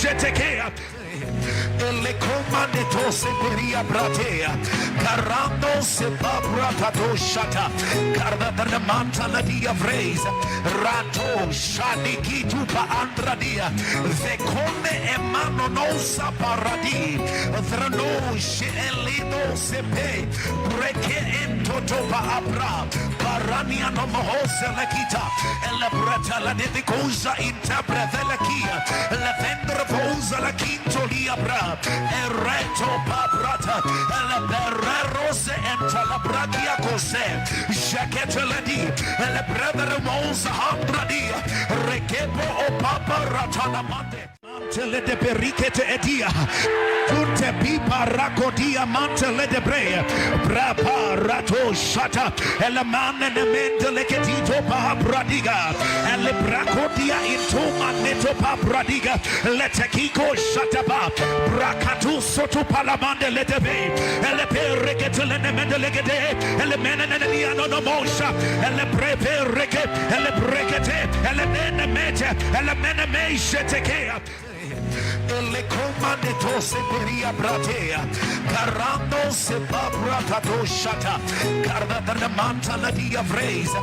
shetekea. Le comande tose peria bratea, carando se babrata doshata, carda da manta la dia vreza, rato shani kitu pa andradia, ve come e mano non sa paradi, vrano she elido se pe, breke ento topa abra, parania no mohose la kita, e la brata la de cosa intabra la kia, la vendra vosa la quinto li abra. Ereto paprata, la berrose enta la bragia cose, jaqueteledi, la brother monza handradia, rekepo o paparata la mante. Mantele de pericete edia, tutte pipa racodia mantele de brea, brapa rato shata, e la manne ne mentele che tito pa pradiga, e le bracodia into manneto pa pradiga, le techico shata pa, bracatu soto palamande le debe, e le pericete le nemende le gede, e le menene ne no mosha, e le preperike, e le brekete, e le mene mete, e le mene meishe tekea. Le comande tose peria bratea, carando se babrata doshata, carda da manta la dia vreza,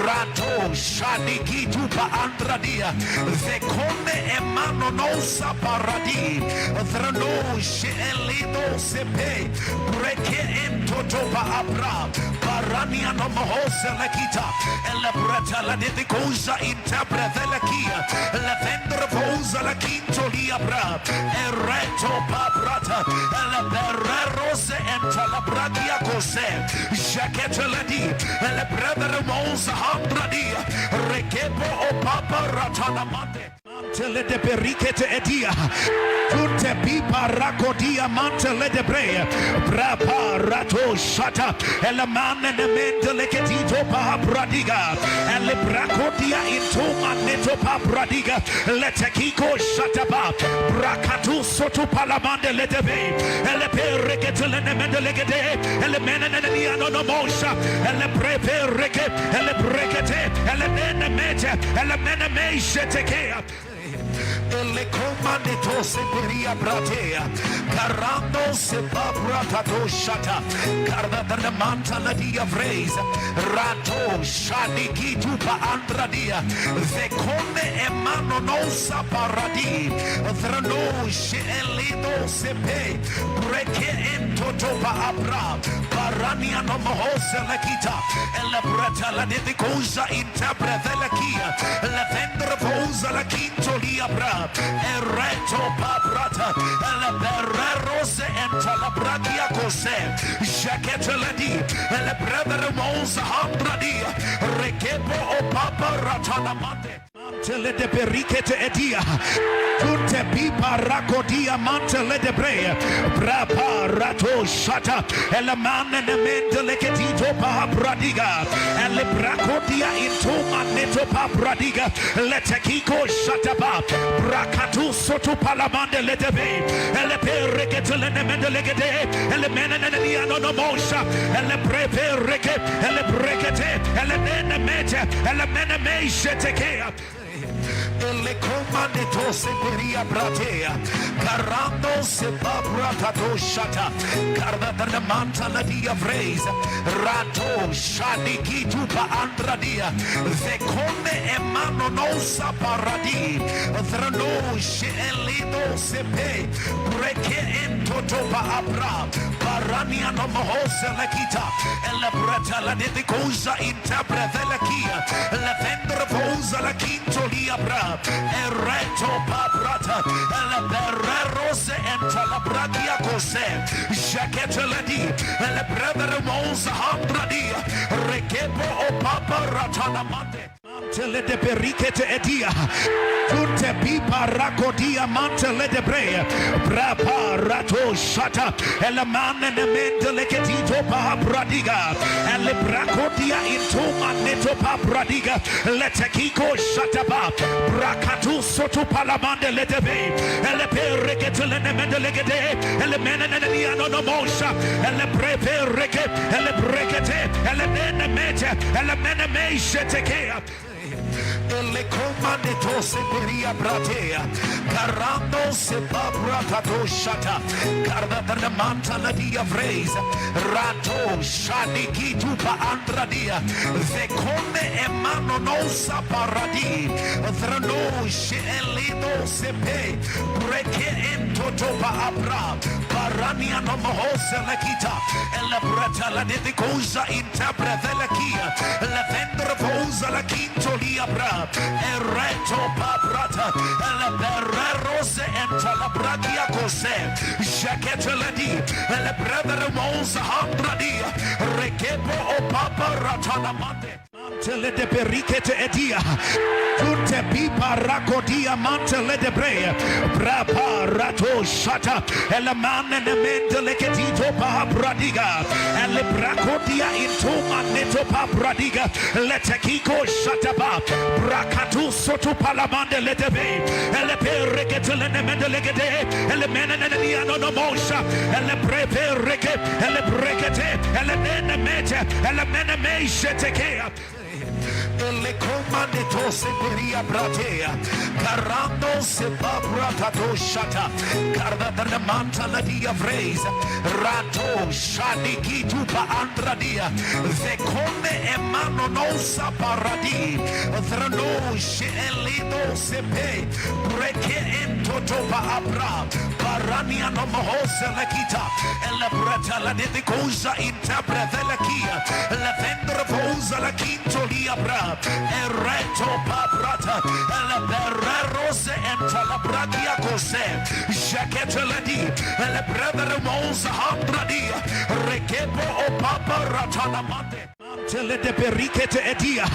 rato shani kitu pa andradia, ve come e mano non sa paradi, vrano she elido se pe, breke ento topa abra, parania no mohose la kita, e la brata la de cosa intabra la kia, la vendra vosa la quinto li abra. Ereto paprata, la berrose enta la bragia cose, jaqueteledi, la brother monza handradia, rekepo o paparata la mante. Mantele de pericete edia, tutte pipa racodia mantele de brea, brapa rato shata, e la manne ne mentele che tito pa pradiga, e le bracodia into manneto pa pradiga, le techico shata pa, bracatu soto palamande le debe, e le pericete le nemende le gede, e le menene ne no mosha, e le preperike, e le brekete, e le mene mete, e le mene meishe tekea. Le comande tose peria bratea, carando se babrata doshata, carda da manta la dia vreza, rato shani kitu pa andradia, ve come e mano non sa paradi, vrano she elido se pe, breke ento topa abra, parania no mohose la kita, e la brata la de cosa intabra la kia, la vendra vosa la quinto li abra. Ereto paprata, la berrose enta la bragia cose, jaqueteledi, la brother monza handradia, rekepo o paparata la mante. Mantele de pericete edia, tutte pipa racodia mantele de brea, brapa rato shata, e la manne ne mentele che tito pa pradiga, e le bracodia into manneto pa pradiga, le techico shata pa, bracatu soto palamande le debe, e le pericete le nemende le gede, e le menene ne no mosha, e le preperike, e le brekete, e le mene mete, e le mene meishe tekea. Le comande tose peria bratea, carando se babrata doshata, carda da manta la dia vreza, rato shani kitu pa andradia, ve come e mano non sa paradi, vrano she elido se pe, breke ento topa abra, parania no mohose la kita, e la brata la de cosa intabra la kia, la vendra vosa la quinto li abra. Ereto paprata, la berrose enta la bragia cose, jaqueteledi, la brother monza handradia, rekepo o paparata la mante. Mantele de pericete edia, tutte pipa racodia mantele de brea, brapa rato shata, e la manne ne mentele che tito pa pradiga, e le bracodia into manneto pa pradiga, le techico shata pa, bracatu soto palamande le debe, e le pericete le nemende le gede, e le menene ne no mosha, e le preperike, e le brekete, e le mene mete, e le mene meishe tekea. le comande tose peria bratea carando se babrata shata carda da manta la dia vraise rato shani kitu pa andradia ve come e mano non sa paradi drano she elido se pe breke ento topa abra parania no mohose la kita e la brata la de cosa intabra della kia la vendra vosa la quinto li abra e reto paprata e la berrose enta la bragia cose jaquete la di e la brother mosa handradia rekepo o paparata la mate mantele de pericete edia tutte pipa racodia mantele de brea brapa rato shata e la manne ne mentele che tito papradiga e le bracodia into manneto papradiga le techico shata pa bracatu soto palamande le debe e le pericete le nemende le gede e le menene ne no mosha e le preperike e le brekete e le nene mete e le mene meishe tekea le comande tose peria bratea carando se babrata shata carda da manta la dia vraise rato shani kitu pa andradia ve come e mano non sa paradi drano she elido se pe breke ento topa abra parania no mohose la kita e la brata la de cosa intabra della kia la vendra vosa la quinto li abra e reto paprata e la berrose enta la bragia cose jaquete la di e la brother mosa handradia rekepo o paparata la mate mantele de pericete edia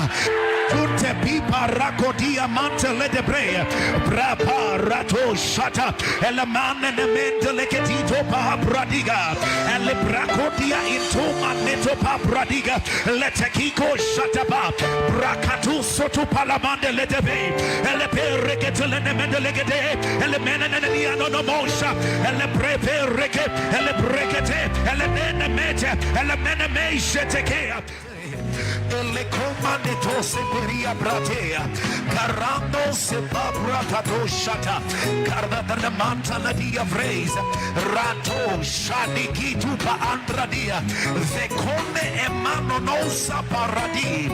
tutte pipa racodia mantele de brea brapa rato shata e la manne ne mentele che tito papradiga e le bracodia into manneto papradiga le techico shata pa bracatu soto palamande le debe e le pericete le nemende le gede e le menene ne no mosha e le preperike e le brekete e le nene mete e le mene meishe tekea le comande tose peria bratea carando se babrata shata carda da manta la dia vraise rato shani kitu pa andradia ve come e mano non sa paradi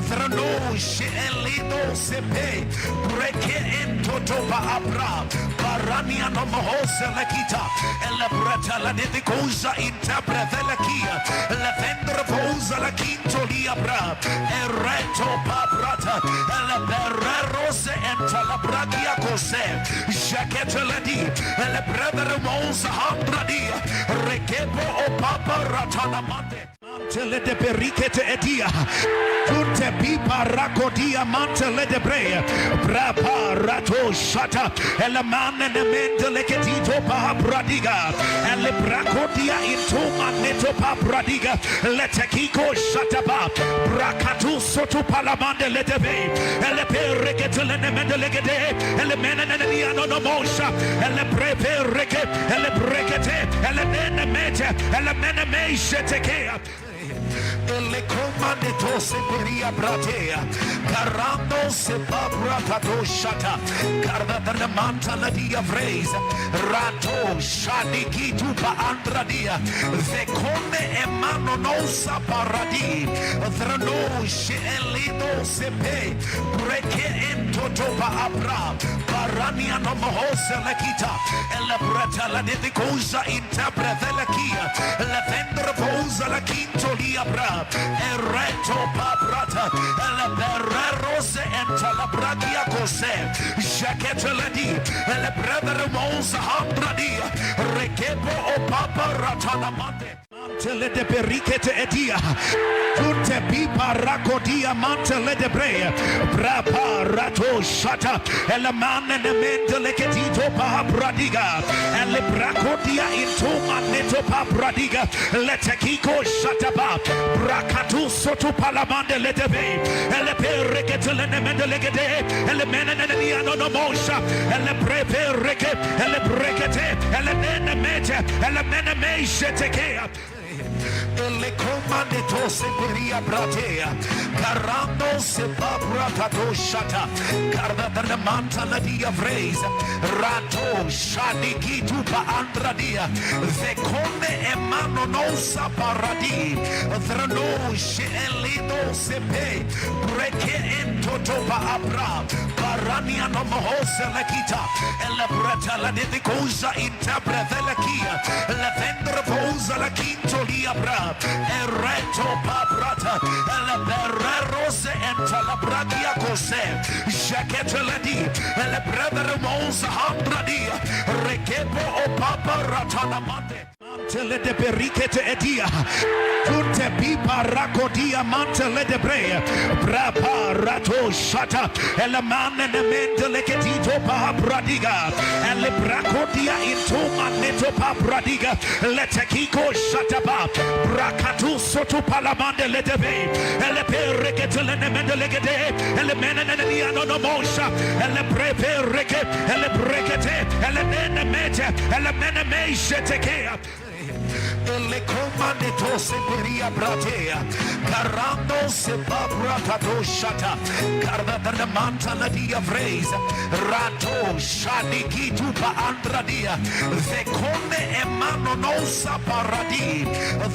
drano she elido se pe breke ento topa abra parania no mohose la kita e la brata la de cosa intabra della kia la vendra vosa la quinto li abra e reto paprata e la berrose enta la bragia cose jaquete la di e la brother mosa handradia rekepo o paparata la mate mantele de pericete edia tutte pipa racodia mantele de brea brapa rato shata e la manne ne mentele che tito papradiga e le bracodia into manneto papradiga le techico shata pa bracatu soto palamande le debe e le pericete le nemende le gede e le menene ne no mosha e le preperike e le brekete e le nene mete e le mene meishe tekea le comande tose peria bratea carando se babrata shata carda da manta la dia vraise rato shani kitu pa andradia ve come e mano non sa paradi drano she elido se pe breke ento topa abra parania no mohose la kita e la brata la de cosa intabra della kia la vendra vosa la quinto li abra e reto paprata e la berrose enta la bragia cose jaquete la di e la brother mosa handradia rekepo o paparata la mate mantele de pericete edia tutte pipa racodia mantele de brea brapa rato shata e la manne ne mentele che tito papradiga e le bracodia into manneto papradiga le techico shata pa bracatu soto palamande le debe e le pericete le nemende le gede e le menene ne no mosha e le preperike e le brekete e le nene mete e le mene meishe tekea ele comande tose peria bratea carando se pabrata shata carda da manta la dia vreza rato shadi gitu pa andradia ve come emano non sa paradi thrano she elido se pe breke ento topa abra parania no mohose la kita ela brata la de cosa intabra la kia la vendra posa la quinto li abra e reto pabrata la berrero se enta la bragia cose jaquette la di la brother mosa handradia rekepo o papa ratana mante mantele de perikete edia tutte pipa racodia mantele de bre brapa rato shata e la manne ne mentele che tito pa bradiga e le bracodia into manneto pa bradiga le tekiko shata pa bracatu soto palamande le debe e le perikete le mendele gede e le menene ne no mosha e le preperike e le brekete e le mene mete e le mene me shetekea ele comande tose peria bratea carando se pabrata shata carda da manta la dia vreza rato shadi gitu pa andradia ve come emano non sa paradi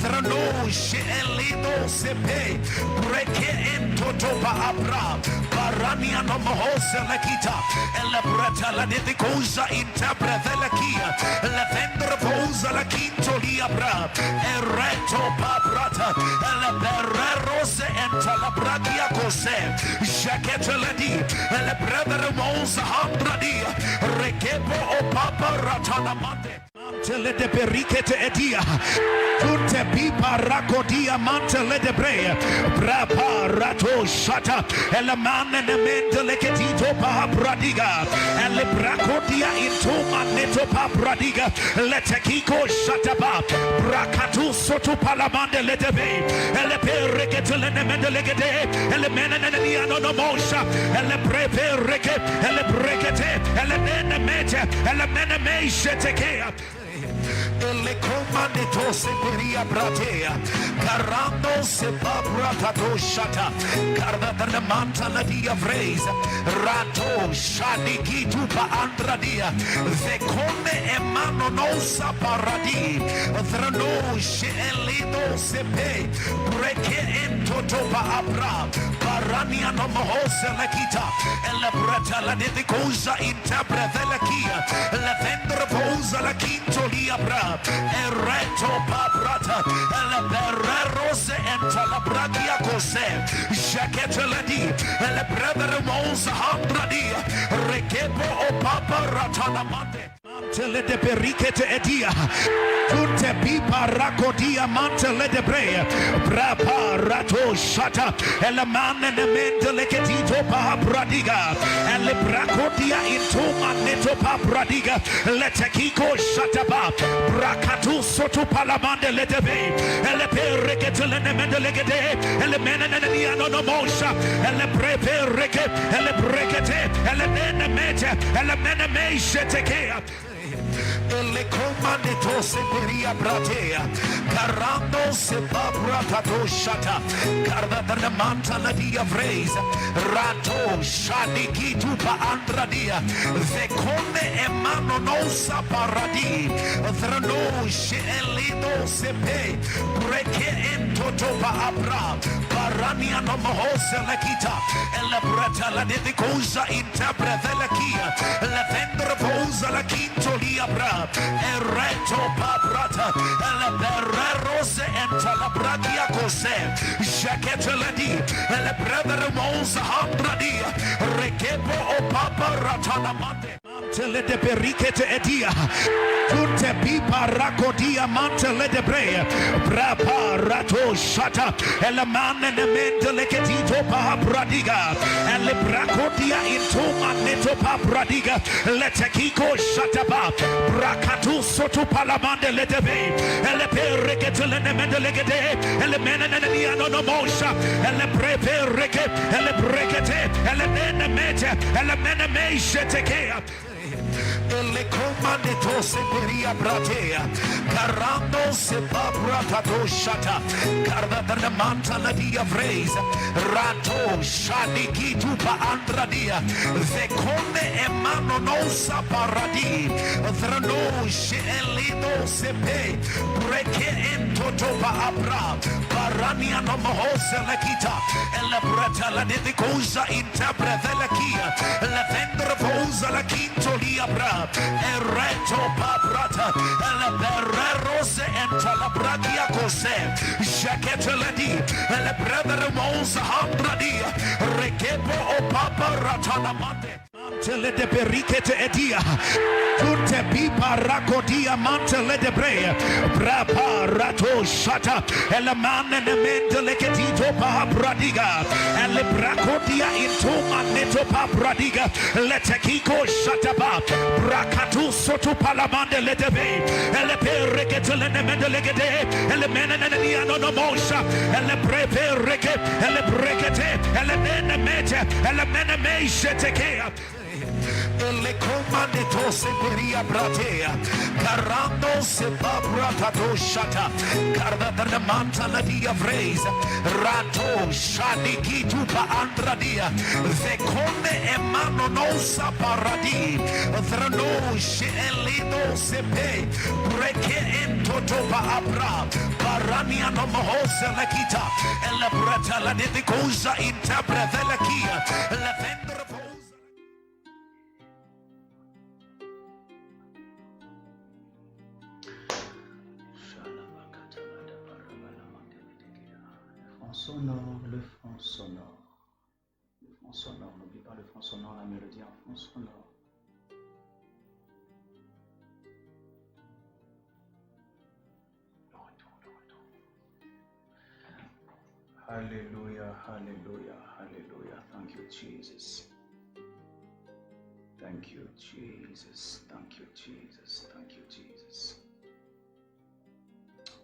thrano she elido se pe breke ento topa abra parania no mohose la kita e la brata la de cosa intabra la kia la vendra posa la quinto li abra e reto pabrata e la berrero se enta la bragia cose jaquette la di e la brother mosa handradia rekepo o papa ratana mante mantele de perikete edia tutte pipa racodia mantele de bre brapa rato shata e la manne ne mentele che tito pa bradiga e le bracodia into manneto pa bradiga le tekiko shata pa bracatu soto palamande le debe e le perikete le mendele gede e le menene ne no mosha e le preperike e le brekete e le mene mete e le mene me shetekea ele comande tose peria bratea carando se pabrata shata carda da manta la dia vreza rato shadi gitu pa andradia ve come emano non sa paradi thrano she elido se pe breke ento topa abra parania no mohose la kita e la brata la de cosa intabra la kia la vendra posa la quinto li abra e reto pabrata e la berrero se enta la bragia cose jaquette la di e la brother mosa handradia rekepo o papa ratana mante mantele de perikete edia tutte pipa racodia mantele de bre brapa rato shata e la manne ne mentele che tito pa bradiga e le bracodia into manneto pa bradiga le tekiko shata pa bracatu soto palamande le debe e le perikete le mendele gede e le menene ne no mosha e le preperike e le brekete e le mene mete e le mene me shetekea ele comande tose peria bratea carando se pabrata shata carda da manta la dia vreza rato shadi gitu pa andradia ve come emano non sa paradi thrano she elido se pe breke ento topa abra parania no mohose la kita e la brata la de cosa intabra la kia la vendra posa la quinto li abra e reto pabrata e la berrero se enta la bragia cose jaquette la di e la brother mosa handradia rekepo o papa ratana mante mantele de perikete edia tutte pipa racodia mantele de bre brapa rato shata e la manne ne mentele che tito pa bradiga e le bracodia into manneto pa bradiga le tekiko shata pa bracatu soto palamande le debe e le perikete le mendele gede e le menene ne no mosha e le preperike e le brekete e le mene mete e le mene me shetekea le comande tose peria bratea, carando se babrata doshata, carda da manta la dia vreza, rato shadi kitu pa andradia, vekone emano no saparadi, vrano she elido sepe, breke ento toba abra, barania no mohose la kita, la brata la de cosa intabra la kia, la vendra vosa la quinto liabra, e reto pabrata, la berrero se entra la bragia cose, jaquete la di, la brother mosa handradia, rekepo o papa ratana mate. Mantele de pericete edia, tutte pipa racodia mantele de brea, brapa rato shata, e la manne ne mendele che tito pa bradiga, e le bracodia into manneto pa bradiga, le techico shata pa, bracatu soto palamande le debe, e le pericete le ne mendele gede, e le mene ne niano no mosha, e le preperike, e le brekete, e le mene mete, e le mene meishe tekea. Le comande tose peria bratea, carando se babrata doshata, carda da manta la dia vreza, rato shadi kitu pa andradia, vekone emano no saparadi, vrano she elido sepe, breke ento toba abra, barania no mohose la kita, e la brata la de cosa intabra la kia, la vendra. Son sonore, le front sonore. Le front sonore, n'oublie pas le front sonore, la mélodie en front sonore. Le retour. Alléluia, alléluia, alléluia. Thank you, Jesus. Thank you, Jesus. Thank you, Jesus. Thank you, Jesus.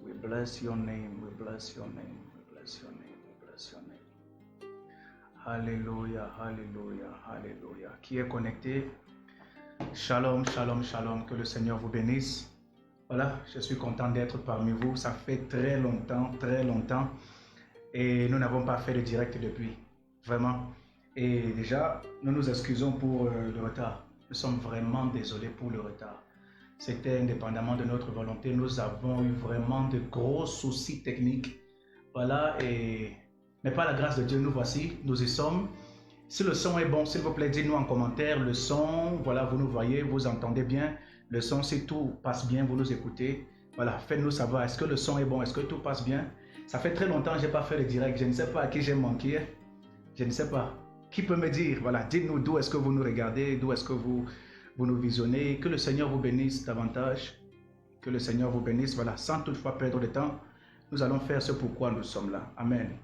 We bless your name, we bless your name, we bless your name. Alléluia, alléluia, alléluia. Qui est connecté? Shalom, shalom, shalom. Que le Seigneur vous bénisse. Voilà, je suis content d'être parmi vous. Ça fait très longtemps. Et nous n'avons pas fait de direct depuis. Vraiment. Et déjà, nous nous excusons pour le retard. Nous sommes vraiment désolés pour le retard. C'était indépendamment de notre volonté. Nous avons eu vraiment de gros soucis techniques. Voilà, mais par la grâce de Dieu, nous voici, nous y sommes. Si le son est bon, s'il vous plaît, dites-nous en commentaire le son. Voilà, vous nous voyez, vous entendez bien. Le son, si tout passe bien, vous nous écoutez. Voilà, faites-nous savoir, est-ce que le son est bon, est-ce que tout passe bien? Ça fait très longtemps que je n'ai pas fait le direct. Je ne sais pas à qui j'ai manqué. Je ne sais pas. Qui peut me dire? Voilà, dites-nous d'où est-ce que vous nous regardez, d'où est-ce que vous nous visionnez. Que le Seigneur vous bénisse davantage. Que le Seigneur vous bénisse. Voilà, sans toutefois perdre de temps, nous allons faire ce pourquoi nous sommes là. Amen.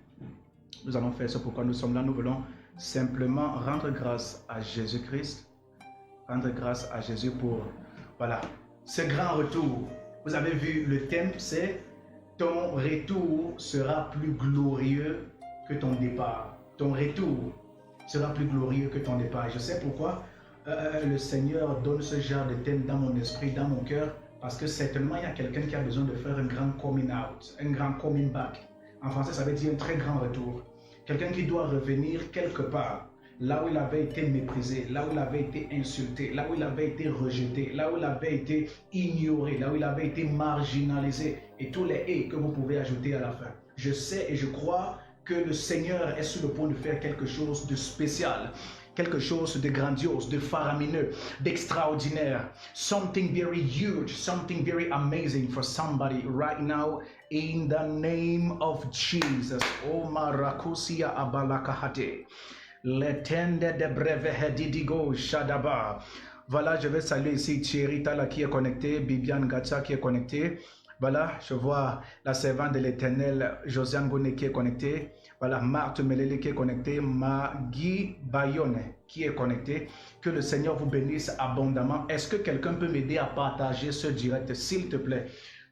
Nous allons faire ce pourquoi nous sommes là. Nous voulons simplement rendre grâce à Jésus-Christ. Rendre grâce à Jésus pour, voilà, ce grand retour. Vous avez vu, le thème, c'est « Ton retour sera plus glorieux que ton départ. » Ton retour sera plus glorieux que ton départ. Je sais pourquoi le Seigneur donne ce genre de thème dans mon esprit, dans mon cœur. Parce que certainement, il y a quelqu'un qui a besoin de faire un grand coming out, un grand coming back. En français, ça veut dire un très grand retour. Quelqu'un qui doit revenir quelque part, là où il avait été méprisé, là où il avait été insulté, là où il avait été rejeté, là où il avait été ignoré, là où il avait été marginalisé, et tous les « et » que vous pouvez ajouter à la fin. Je sais et je crois que le Seigneur est sur le point de faire quelque chose de spécial. Quelque chose de grandiose, de faramineux, d'extraordinaire. Something very huge, something very amazing for somebody right now in the name of Jesus. Oh marakusia abalakahate. Letende de breve hedidigo shadaba. Voilà, je vais saluer ici Thierry Tala qui est connecté, Bibiane Gatsa qui est connecté. Voilà, je vois la servante de l'Éternel, Josiane Gouné qui est connectée. Voilà, Marthe Melele qui est connectée, Magui Bayonne qui est connectée. Que le Seigneur vous bénisse abondamment. Est-ce que quelqu'un peut m'aider à partager ce direct, s'il te plaît?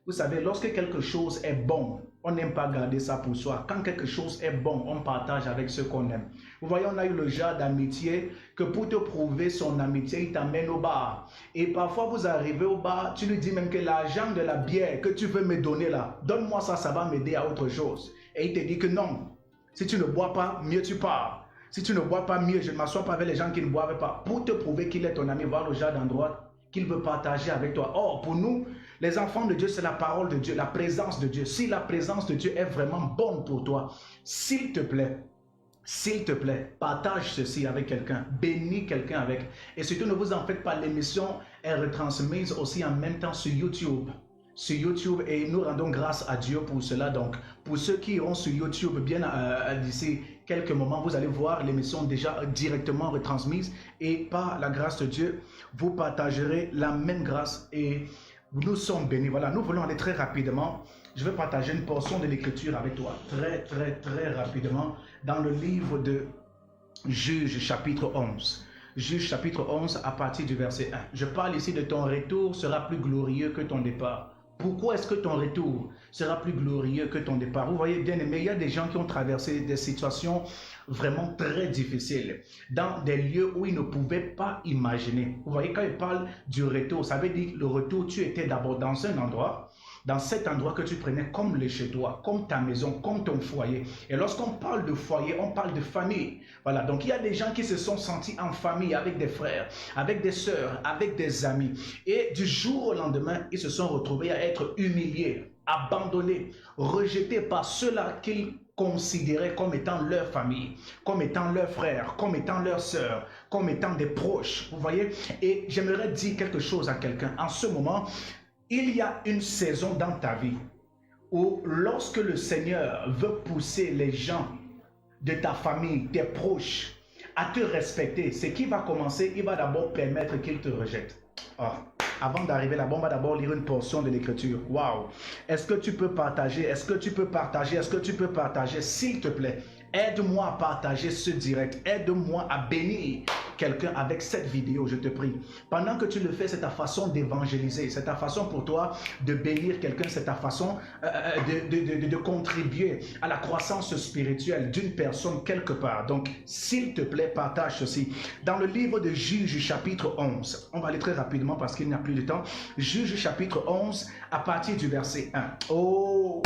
Vous savez, lorsque quelque chose est bon, on n'aime pas garder ça pour soi. Quand quelque chose est bon, on partage avec ceux qu'on aime. Vous voyez, on a eu le genre d'amitié que pour te prouver son amitié, il t'amène au bar. Et parfois, vous arrivez au bar, tu lui dis même que l'argent de la bière que tu veux me donner là, donne-moi ça, ça va m'aider à autre chose. Et il te dit que non, si tu ne bois pas, mieux tu pars. Si tu ne bois pas, mieux je ne m'assois pas avec les gens qui ne boivent pas. Pour te prouver qu'il est ton ami, voir le genre d'endroit qu'il veut partager avec toi. Or, pour nous, les enfants de Dieu, c'est la parole de Dieu, la présence de Dieu. Si la présence de Dieu est vraiment bonne pour toi, s'il te plaît, partage ceci avec quelqu'un, bénis quelqu'un avec. Et surtout, ne vous en faites pas, l'émission est retransmise aussi en même temps sur YouTube. Et nous rendons grâce à Dieu pour cela. Donc, pour ceux qui iront sur YouTube, bien d'ici quelques moments, vous allez voir l'émission déjà directement retransmise. Et par la grâce de Dieu, vous partagerez la même grâce et nous sommes bénis. Voilà, nous voulons aller très rapidement. Je vais partager une portion de l'écriture avec toi, très rapidement, dans le livre de Juges chapitre 11. Juges chapitre 11 à partir du verset 1. Je parle ici de ton retour sera plus glorieux que ton départ. Pourquoi est-ce que ton retour sera plus glorieux que ton départ? Vous voyez bien aimé, il y a des gens qui ont traversé des situations vraiment très difficiles, dans des lieux où ils ne pouvaient pas imaginer. Vous voyez, quand il parle du retour, ça veut dire que le retour, tu étais d'abord dans un endroit, dans cet endroit que tu prenais comme le chez toi, comme ta maison, comme ton foyer. Et lorsqu'on parle de foyer, on parle de famille. Voilà, donc il y a des gens qui se sont sentis en famille avec des frères, avec des sœurs, avec des amis. Et du jour au lendemain, ils se sont retrouvés à être humiliés, abandonnés, rejetés par ceux-là qu'ils considéraient comme étant leur famille, comme étant leurs frères, comme étant leurs sœurs, comme étant des proches. Vous voyez? Et j'aimerais dire quelque chose à quelqu'un. En ce moment, il y a une saison dans ta vie où lorsque le Seigneur veut pousser les gens de ta famille, tes proches, à te respecter, ce qui va commencer, il va d'abord permettre qu'ils te rejettent. Avant d'arriver là-bas, on va d'abord lire une portion de l'écriture. Waouh! Est-ce que tu peux partager? Est-ce que tu peux partager? Est-ce que tu peux partager? S'il te plaît, aide-moi à partager ce direct. Aide-moi à bénir quelqu'un avec cette vidéo, je te prie. Pendant que tu le fais, c'est ta façon d'évangéliser. C'est ta façon pour toi de bénir quelqu'un. C'est ta façon de contribuer à la croissance spirituelle d'une personne quelque part. Donc, s'il te plaît, partage ceci. Dans le livre de Juges chapitre 11, on va aller très rapidement parce qu'il n'y a plus de temps. Juges chapitre 11 à partir du verset 1. Oh!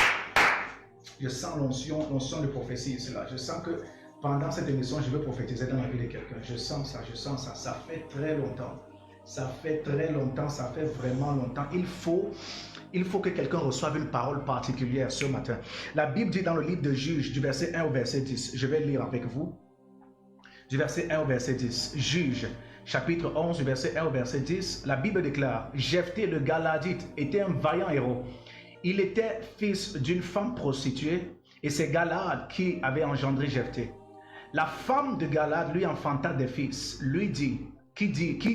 Je sens l'onction de prophétie ici là. Je sens que pendant cette émission, je veux prophétiser dans la vie de quelqu'un. Je sens ça, je sens ça. Ça fait très longtemps. Ça fait très longtemps, ça fait vraiment longtemps. Il faut que quelqu'un reçoive une parole particulière ce matin. La Bible dit dans le livre de Juges, du verset 1 au verset 10. Je vais lire avec vous. Du verset 1 au verset 10. Juges, chapitre 11, du verset 1 au verset 10. La Bible déclare: Jephthé le Galadite était un vaillant héros. Il était fils d'une femme prostituée et c'est Galad qui avait engendré Jephthé. La femme de Galad lui enfanta des fils, qui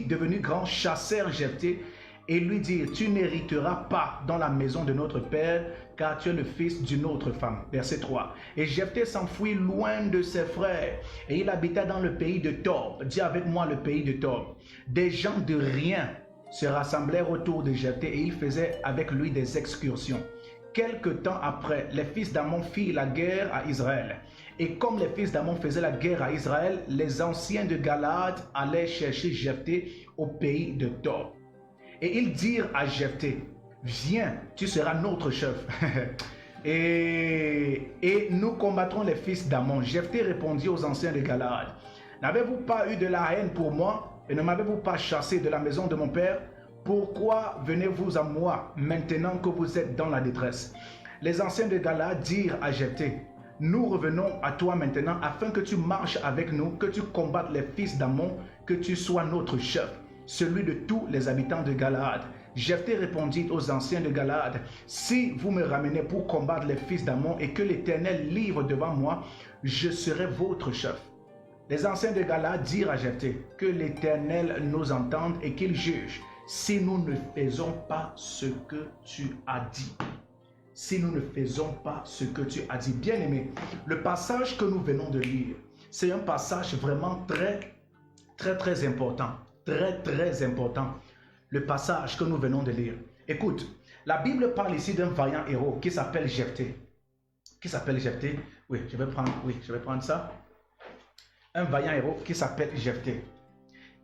devenu grand chassèrent Jephthé et lui dit: tu n'hériteras pas dans la maison de notre père car tu es le fils d'une autre femme. Verset 3. Et Jephthé s'enfuit loin de ses frères et il habita dans le pays de Tob. Dis avec moi le pays de Tob. Des gens de rien se rassemblèrent autour de Jephthé et ils faisaient avec lui des excursions. Quelque temps après, les fils d'Ammon firent la guerre à Israël. Et comme les fils d'Ammon faisaient la guerre à Israël, les anciens de Galaad allaient chercher Jephthé au pays de Tob. Et ils dirent à Jephthé: viens, tu seras notre chef. et nous combattrons les fils d'Ammon. Jephthé répondit aux anciens de Galaad: n'avez-vous pas eu de la haine pour moi et ne m'avez-vous pas chassé de la maison de mon père? Pourquoi venez-vous à moi maintenant que vous êtes dans la détresse? Les anciens de Galaad dirent à Jephthé: nous revenons à toi maintenant afin que tu marches avec nous, que tu combattes les fils d'Ammon, que tu sois notre chef, celui de tous les habitants de Galaad. Jephthé répondit aux anciens de Galaad: si vous me ramenez pour combattre les fils d'Ammon et que l'Éternel livre devant moi, je serai votre chef. Les anciens de Galaad dirent à Jephthé: que l'Éternel nous entende et qu'il juge si nous ne faisons pas ce que tu as dit. Si nous ne faisons pas ce que tu as dit. Bien-aimé, le passage que nous venons de lire, c'est un passage vraiment très important. Très important. Le passage que nous venons de lire. Écoute, La Bible parle ici d'un vaillant héros qui s'appelle Jephthé. Qui s'appelle Jephthé? Oui, je vais prendre ça. Un vaillant héros qui s'appelle Jephthé.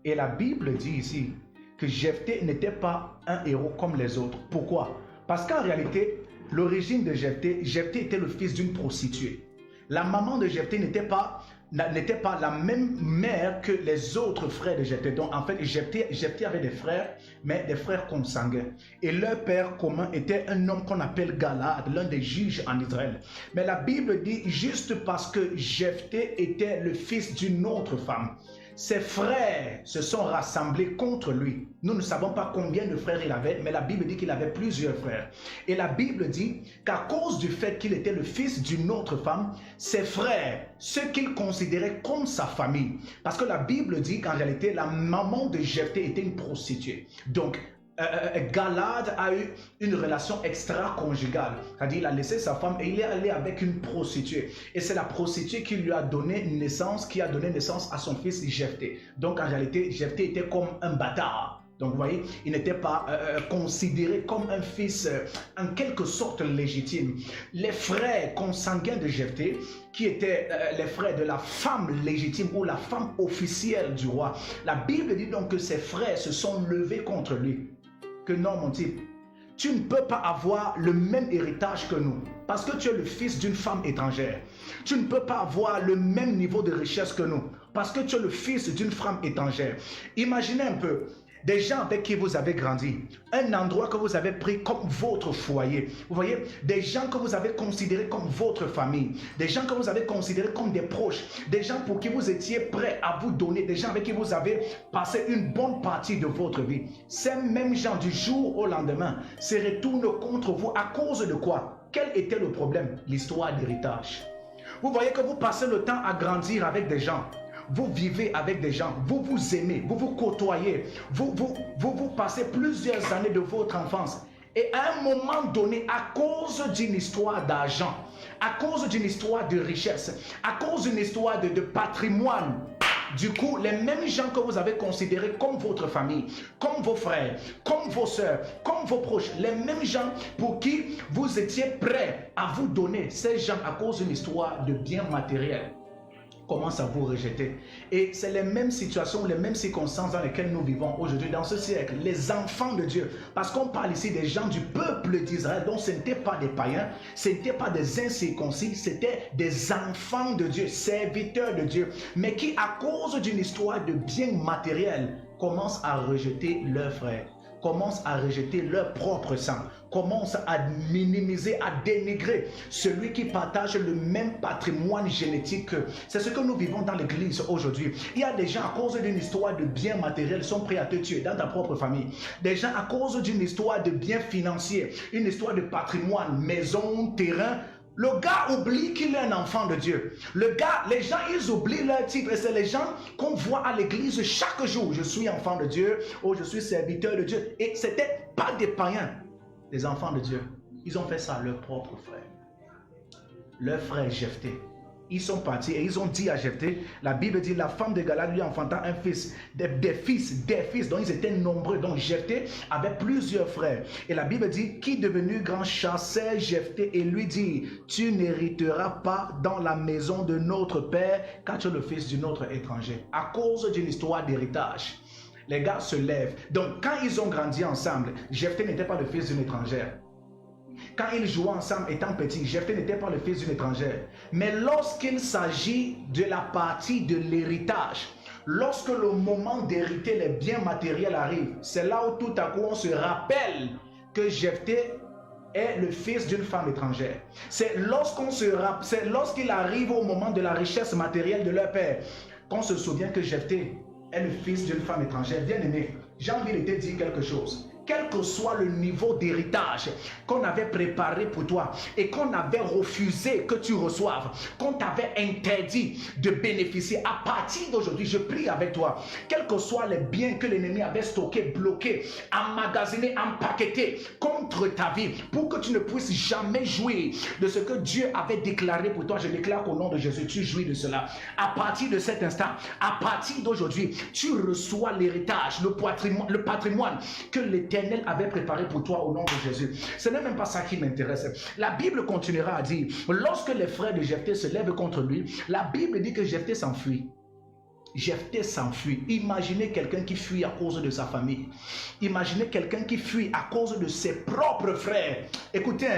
Et la Bible dit ici que Jephthé n'était pas un héros comme les autres. Pourquoi? Parce qu'en réalité, l'origine de Jephthé, Jephthé était le fils d'une prostituée. La maman de Jephthé n'était pas la même mère que les autres frères de Jephthé. Donc en fait, Jephthé avait des frères, mais des frères consanguins. Et leur père commun était un homme qu'on appelle Galad, l'un des juges en Israël. Mais la Bible dit juste parce que Jephthé était le fils d'une autre femme, ses frères se sont rassemblés contre lui. Nous ne savons pas combien de frères il avait, mais la Bible dit qu'il avait plusieurs frères. Et la Bible dit qu'à cause du fait qu'il était le fils d'une autre femme, ses frères, ceux qu'il considérait comme sa famille, parce que la Bible dit qu'en réalité, la maman de Jephthé était une prostituée. Donc, Galad a eu une relation extra-conjugale, c'est-à-dire il a laissé sa femme et il est allé avec une prostituée. Et c'est la prostituée qui lui a donné naissance, qui a donné naissance à son fils Jephthé. Donc en réalité, Jephthé était comme un bâtard. Donc vous voyez, il n'était pas considéré comme un fils en quelque sorte légitime. Les frères consanguins de Jephthé, qui étaient les frères de la femme légitime ou la femme officielle du roi, la Bible dit donc que ses frères se sont levés contre lui. Que non, mon type, tu ne peux pas avoir le même héritage que nous parce que tu es le fils d'une femme étrangère. Tu ne peux pas avoir le même niveau de richesse que nous parce que tu es le fils d'une femme étrangère. Imaginez un peu des gens avec qui vous avez grandi, un endroit que vous avez pris comme votre foyer. Vous voyez, des gens que vous avez considérés comme votre famille, des gens que vous avez considérés comme des proches, des gens pour qui vous étiez prêts à vous donner, des gens avec qui vous avez passé une bonne partie de votre vie. Ces mêmes gens du jour au lendemain se retournent contre vous à cause de quoi? Quel était le problème? L'histoire d'héritage. Vous voyez que vous passez le temps à grandir avec des gens. Vous vivez avec des gens, vous vous aimez, vous vous côtoyez, vous passez plusieurs années de votre enfance. Et à un moment donné, à cause d'une histoire d'argent, à cause d'une histoire de richesse, à cause d'une histoire de patrimoine, du coup, les mêmes gens que vous avez considérés comme votre famille, comme vos frères, comme vos soeurs, comme vos proches, les mêmes gens pour qui vous étiez prêts à vous donner, ces gens, à cause d'une histoire de biens matériels, commence à vous rejeter. Et c'est les mêmes situations, les mêmes circonstances dans lesquelles nous vivons aujourd'hui dans ce siècle. Les enfants de Dieu, parce qu'on parle ici des gens du peuple d'Israël, donc ce n'étaient pas des païens, ce n'étaient pas des incirconcis, c'était des enfants de Dieu, serviteurs de Dieu, mais qui à cause d'une histoire de biens matériels commencent à rejeter leurs frères, commencent à rejeter leur propre sang, commencent à minimiser, à dénigrer celui qui partage le même patrimoine génétique. C'est ce que nous vivons dans l'église aujourd'hui. Il y a des gens à cause d'une histoire de biens matériels sont prêts à te tuer dans ta propre famille. Des gens à cause d'une histoire de biens financiers, une histoire de patrimoine, maison, terrain. Le gars oublie qu'il est un enfant de Dieu. Le gars, les gens, ils oublient leur titre. Et c'est les gens qu'on voit à l'église chaque jour. Je suis enfant de Dieu, ou je suis serviteur de Dieu. Et ce n'étaient pas des païens, des enfants de Dieu. Ils ont fait ça à leur propre frère. Leur frère Jephthé. Ils sont partis et ils ont dit à Jephthé, la Bible dit, la femme de Galad lui enfanta un fils, des fils, donc ils étaient nombreux. Donc Jephthé avait plusieurs frères. Et la Bible dit, qui devenu grand chassait Jephthé et lui dit, tu n'hériteras pas dans la maison de notre père, car tu es le fils d'une autre étranger. À cause d'une histoire d'héritage, les gars se lèvent. Donc quand ils ont grandi ensemble, Jephthé n'était pas le fils d'une étrangère. Quand ils jouaient ensemble étant petits, Jephthé n'était pas le fils d'une étrangère. Mais lorsqu'il s'agit de la partie de l'héritage, lorsque le moment d'hériter les biens matériels arrive, c'est là où tout à coup on se rappelle que Jephthé est le fils d'une femme étrangère. C'est lorsqu'il arrive au moment de la richesse matérielle de leur père qu'on se souvient que Jephthé est le fils d'une femme étrangère. Bien aimé, j'ai envie de te dire quelque chose. Quel que soit le niveau d'héritage qu'on avait préparé pour toi et qu'on avait refusé que tu reçoives, qu'on t'avait interdit de bénéficier, à partir d'aujourd'hui, je prie avec toi, quels que soient les biens que l'ennemi avait stockés, bloqués, emmagasinés, empaquetés, qu'on contre ta vie, pour que tu ne puisses jamais jouir de ce que Dieu avait déclaré pour toi. Je déclare qu'au nom de Jésus, tu jouis de cela. À partir de cet instant, à partir d'aujourd'hui, tu reçois l'héritage, le patrimoine que l'Éternel avait préparé pour toi au nom de Jésus. Ce n'est même pas ça qui m'intéresse. La Bible continuera à dire, lorsque les frères de Jephthé se lèvent contre lui, la Bible dit que Jephthé s'enfuit. Jephthé s'enfuit. Imaginez quelqu'un qui fuit à cause de sa famille. Imaginez quelqu'un qui fuit à cause de ses propres frères. Écoutez,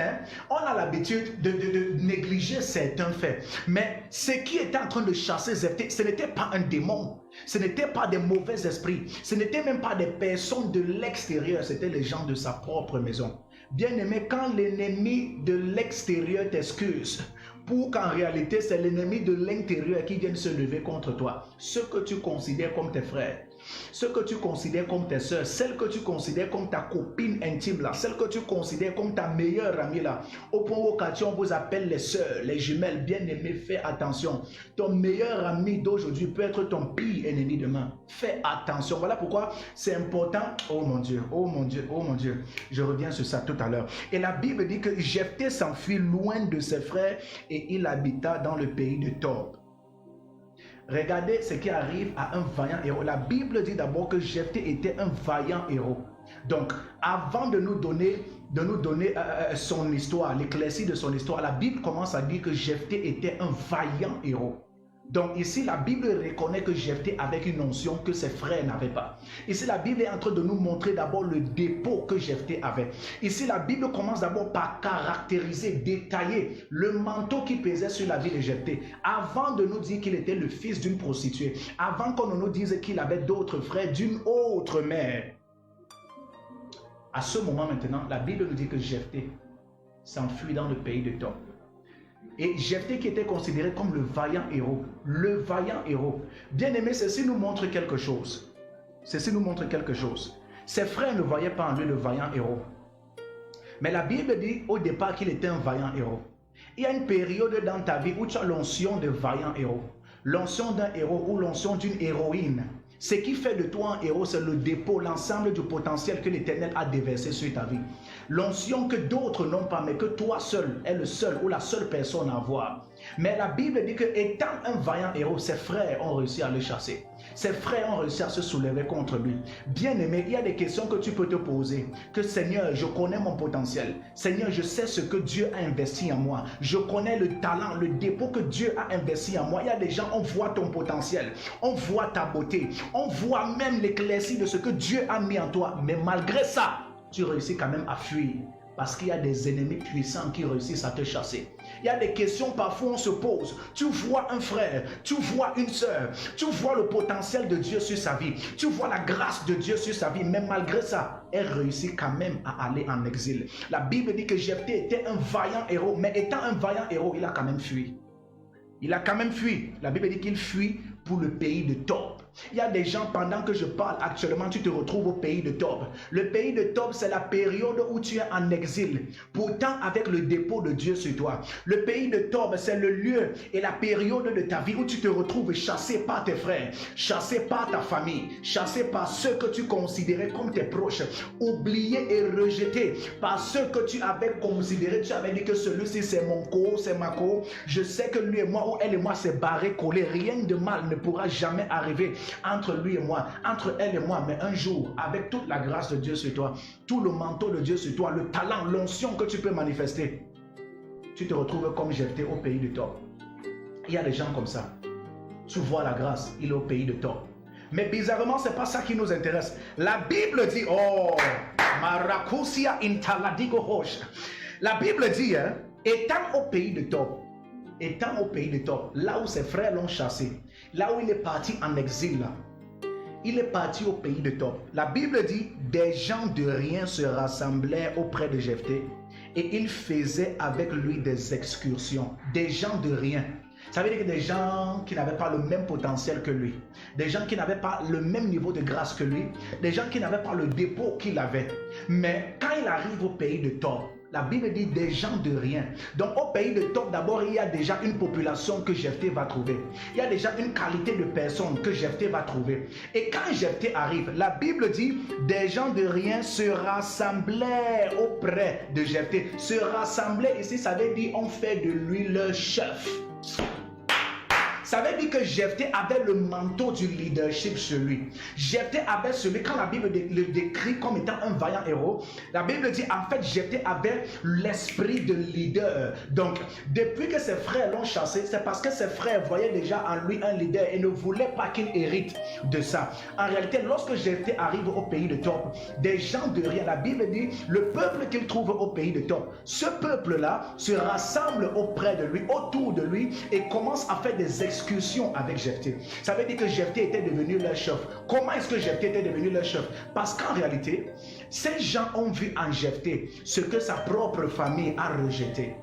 on a l'habitude de négliger certains faits. Mais ce qui était en train de chasser Jephthé, ce n'était pas un démon. Ce n'était pas des mauvais esprits. Ce n'était même pas des personnes de l'extérieur. C'était les gens de sa propre maison. Bien-aimé, quand l'ennemi de l'extérieur t'excuse, pour qu'en réalité, c'est l'ennemi de l'intérieur qui vient se lever contre toi. Ce que tu considères comme tes frères, ce que tu considères comme tes soeurs, celle que tu considères comme ta copine intime là, celle que tu considères comme ta meilleure amie là, au point où on vous appelle les soeurs, les jumelles, bien aimées, fais attention. Ton meilleur ami d'aujourd'hui peut être ton pire ennemi demain. Fais attention. Voilà pourquoi c'est important. Oh mon Dieu, oh mon Dieu, oh mon Dieu. Je reviens sur ça tout à l'heure. Et la Bible dit que Jephthé s'enfuit loin de ses frères et il habita dans le pays de Tob. Regardez ce qui arrive à un vaillant héros. La Bible dit d'abord que Jephthé était un vaillant héros. Donc, avant de nous donner son histoire, l'éclaircie de son histoire, la Bible commence à dire que Jephthé était un vaillant héros. Donc ici, la Bible reconnaît que Jephthé avait une onction que ses frères n'avaient pas. Ici, la Bible est en train de nous montrer d'abord le dépôt que Jephthé avait. Ici, la Bible commence d'abord par caractériser, détailler le manteau qui pesait sur la vie de Jephthé. Avant de nous dire qu'il était le fils d'une prostituée, avant qu'on ne nous dise qu'il avait d'autres frères d'une autre mère. À ce moment maintenant, la Bible nous dit que Jephthé s'enfuit dans le pays de Tob. Et Jephthé qui était considéré comme le vaillant héros. Le vaillant héros. Bien aimé, ceci nous montre quelque chose. Ceci nous montre quelque chose. Ses frères ne voyaient pas en lui le vaillant héros. Mais la Bible dit au départ qu'il était un vaillant héros. Il y a une période dans ta vie où tu as l'onction de vaillant héros. L'onction d'un héros ou l'onction d'une héroïne. Ce qui fait de toi un héros, c'est le dépôt, l'ensemble du potentiel que l'Éternel a déversé sur ta vie. L'onction que d'autres n'ont pas, mais que toi seul est le seul ou la seule personne à avoir. Mais la Bible dit que étant un vaillant héros, ses frères ont réussi à le chasser. Ses frères ont réussi à se soulever contre lui. Bien aimé, il y a des questions que tu peux te poser. Que Seigneur, je connais mon potentiel. Seigneur, je sais ce que Dieu a investi en moi. Je connais le talent, le dépôt que Dieu a investi en moi. Il y a des gens, on voit ton potentiel. On voit ta beauté. On voit même l'éclaircie de ce que Dieu a mis en toi. Mais malgré ça, tu réussis quand même à fuir. Parce qu'il y a des ennemis puissants qui réussissent à te chasser. Il y a des questions parfois on se pose. Tu vois un frère, tu vois une sœur, tu vois le potentiel de Dieu sur sa vie, tu vois la grâce de Dieu sur sa vie, mais malgré ça, elle réussit quand même à aller en exil. La Bible dit que Jephthé était un vaillant héros, mais étant un vaillant héros, il a quand même fui. Il a quand même fui. La Bible dit qu'il fuit pour le pays de Tob. Il y a des gens, pendant que je parle actuellement, tu te retrouves au pays de Tob. Le pays de Tob, c'est la période où tu es en exil, pourtant avec le dépôt de Dieu sur toi. Le pays de Tob, c'est le lieu et la période de ta vie où tu te retrouves chassé par tes frères, chassé par ta famille, chassé par ceux que tu considérais comme tes proches, oublié et rejeté par ceux que tu avais considéré. Tu avais dit que celui-ci c'est mon co, c'est ma co. Je sais que lui et moi, ou elle et moi, c'est barré, collé. Rien de mal ne pourra jamais arriver entre lui et moi, entre elle et moi. Mais un jour, avec toute la grâce de Dieu sur toi, tout le manteau de Dieu sur toi, le talent, l'onction que tu peux manifester, tu te retrouves comme Jephthé au pays de Tob. Il y a des gens comme ça. Tu vois la grâce, il est au pays de Tob. Mais bizarrement, ce n'est pas ça qui nous intéresse. La Bible dit, oh, Marakusia intaladigo hosh. La Bible dit, étant au pays de Tob, là où ses frères l'ont chassé, là où il est parti en exil, là, il est parti au pays de Tob. La Bible dit, des gens de rien se rassemblèrent auprès de Jephthé et ils faisaient avec lui des excursions. Des gens de rien. Ça veut dire que des gens qui n'avaient pas le même potentiel que lui, des gens qui n'avaient pas le même niveau de grâce que lui, des gens qui n'avaient pas le dépôt qu'il avait. Mais quand il arrive au pays de Tob, La Bible dit des gens de rien. Donc au pays de Tob, d'abord, il y a déjà une population que Jephthé va trouver. Il y a déjà une qualité de personnes que Jephthé va trouver. Et quand Jephthé arrive, la Bible dit des gens de rien se rassemblaient auprès de Jephthé. Se rassembler ici, ça veut dire on fait de lui leur chef. Ça veut dire que Jephthé avait le manteau du leadership sur lui. Jephthé avait celui, quand la Bible le décrit comme étant un vaillant héros, la Bible dit en fait Jephthé avait l'esprit de leader. Donc, depuis que ses frères l'ont chassé, c'est parce que ses frères voyaient déjà en lui un leader et ne voulaient pas qu'il hérite de ça. En réalité, lorsque Jephthé arrive au pays de Tob, des gens de rien, la Bible dit le peuple qu'il trouve au pays de Tob, ce peuple-là se rassemble auprès de lui, autour de lui et commence à faire des excursions avec Jephthé. Ça veut dire que Jephthé était devenu leur chef. Comment est-ce que Jephthé était devenu leur chef? Parce qu'en réalité, ces gens ont vu en Jephthé ce que sa propre famille a rejeté.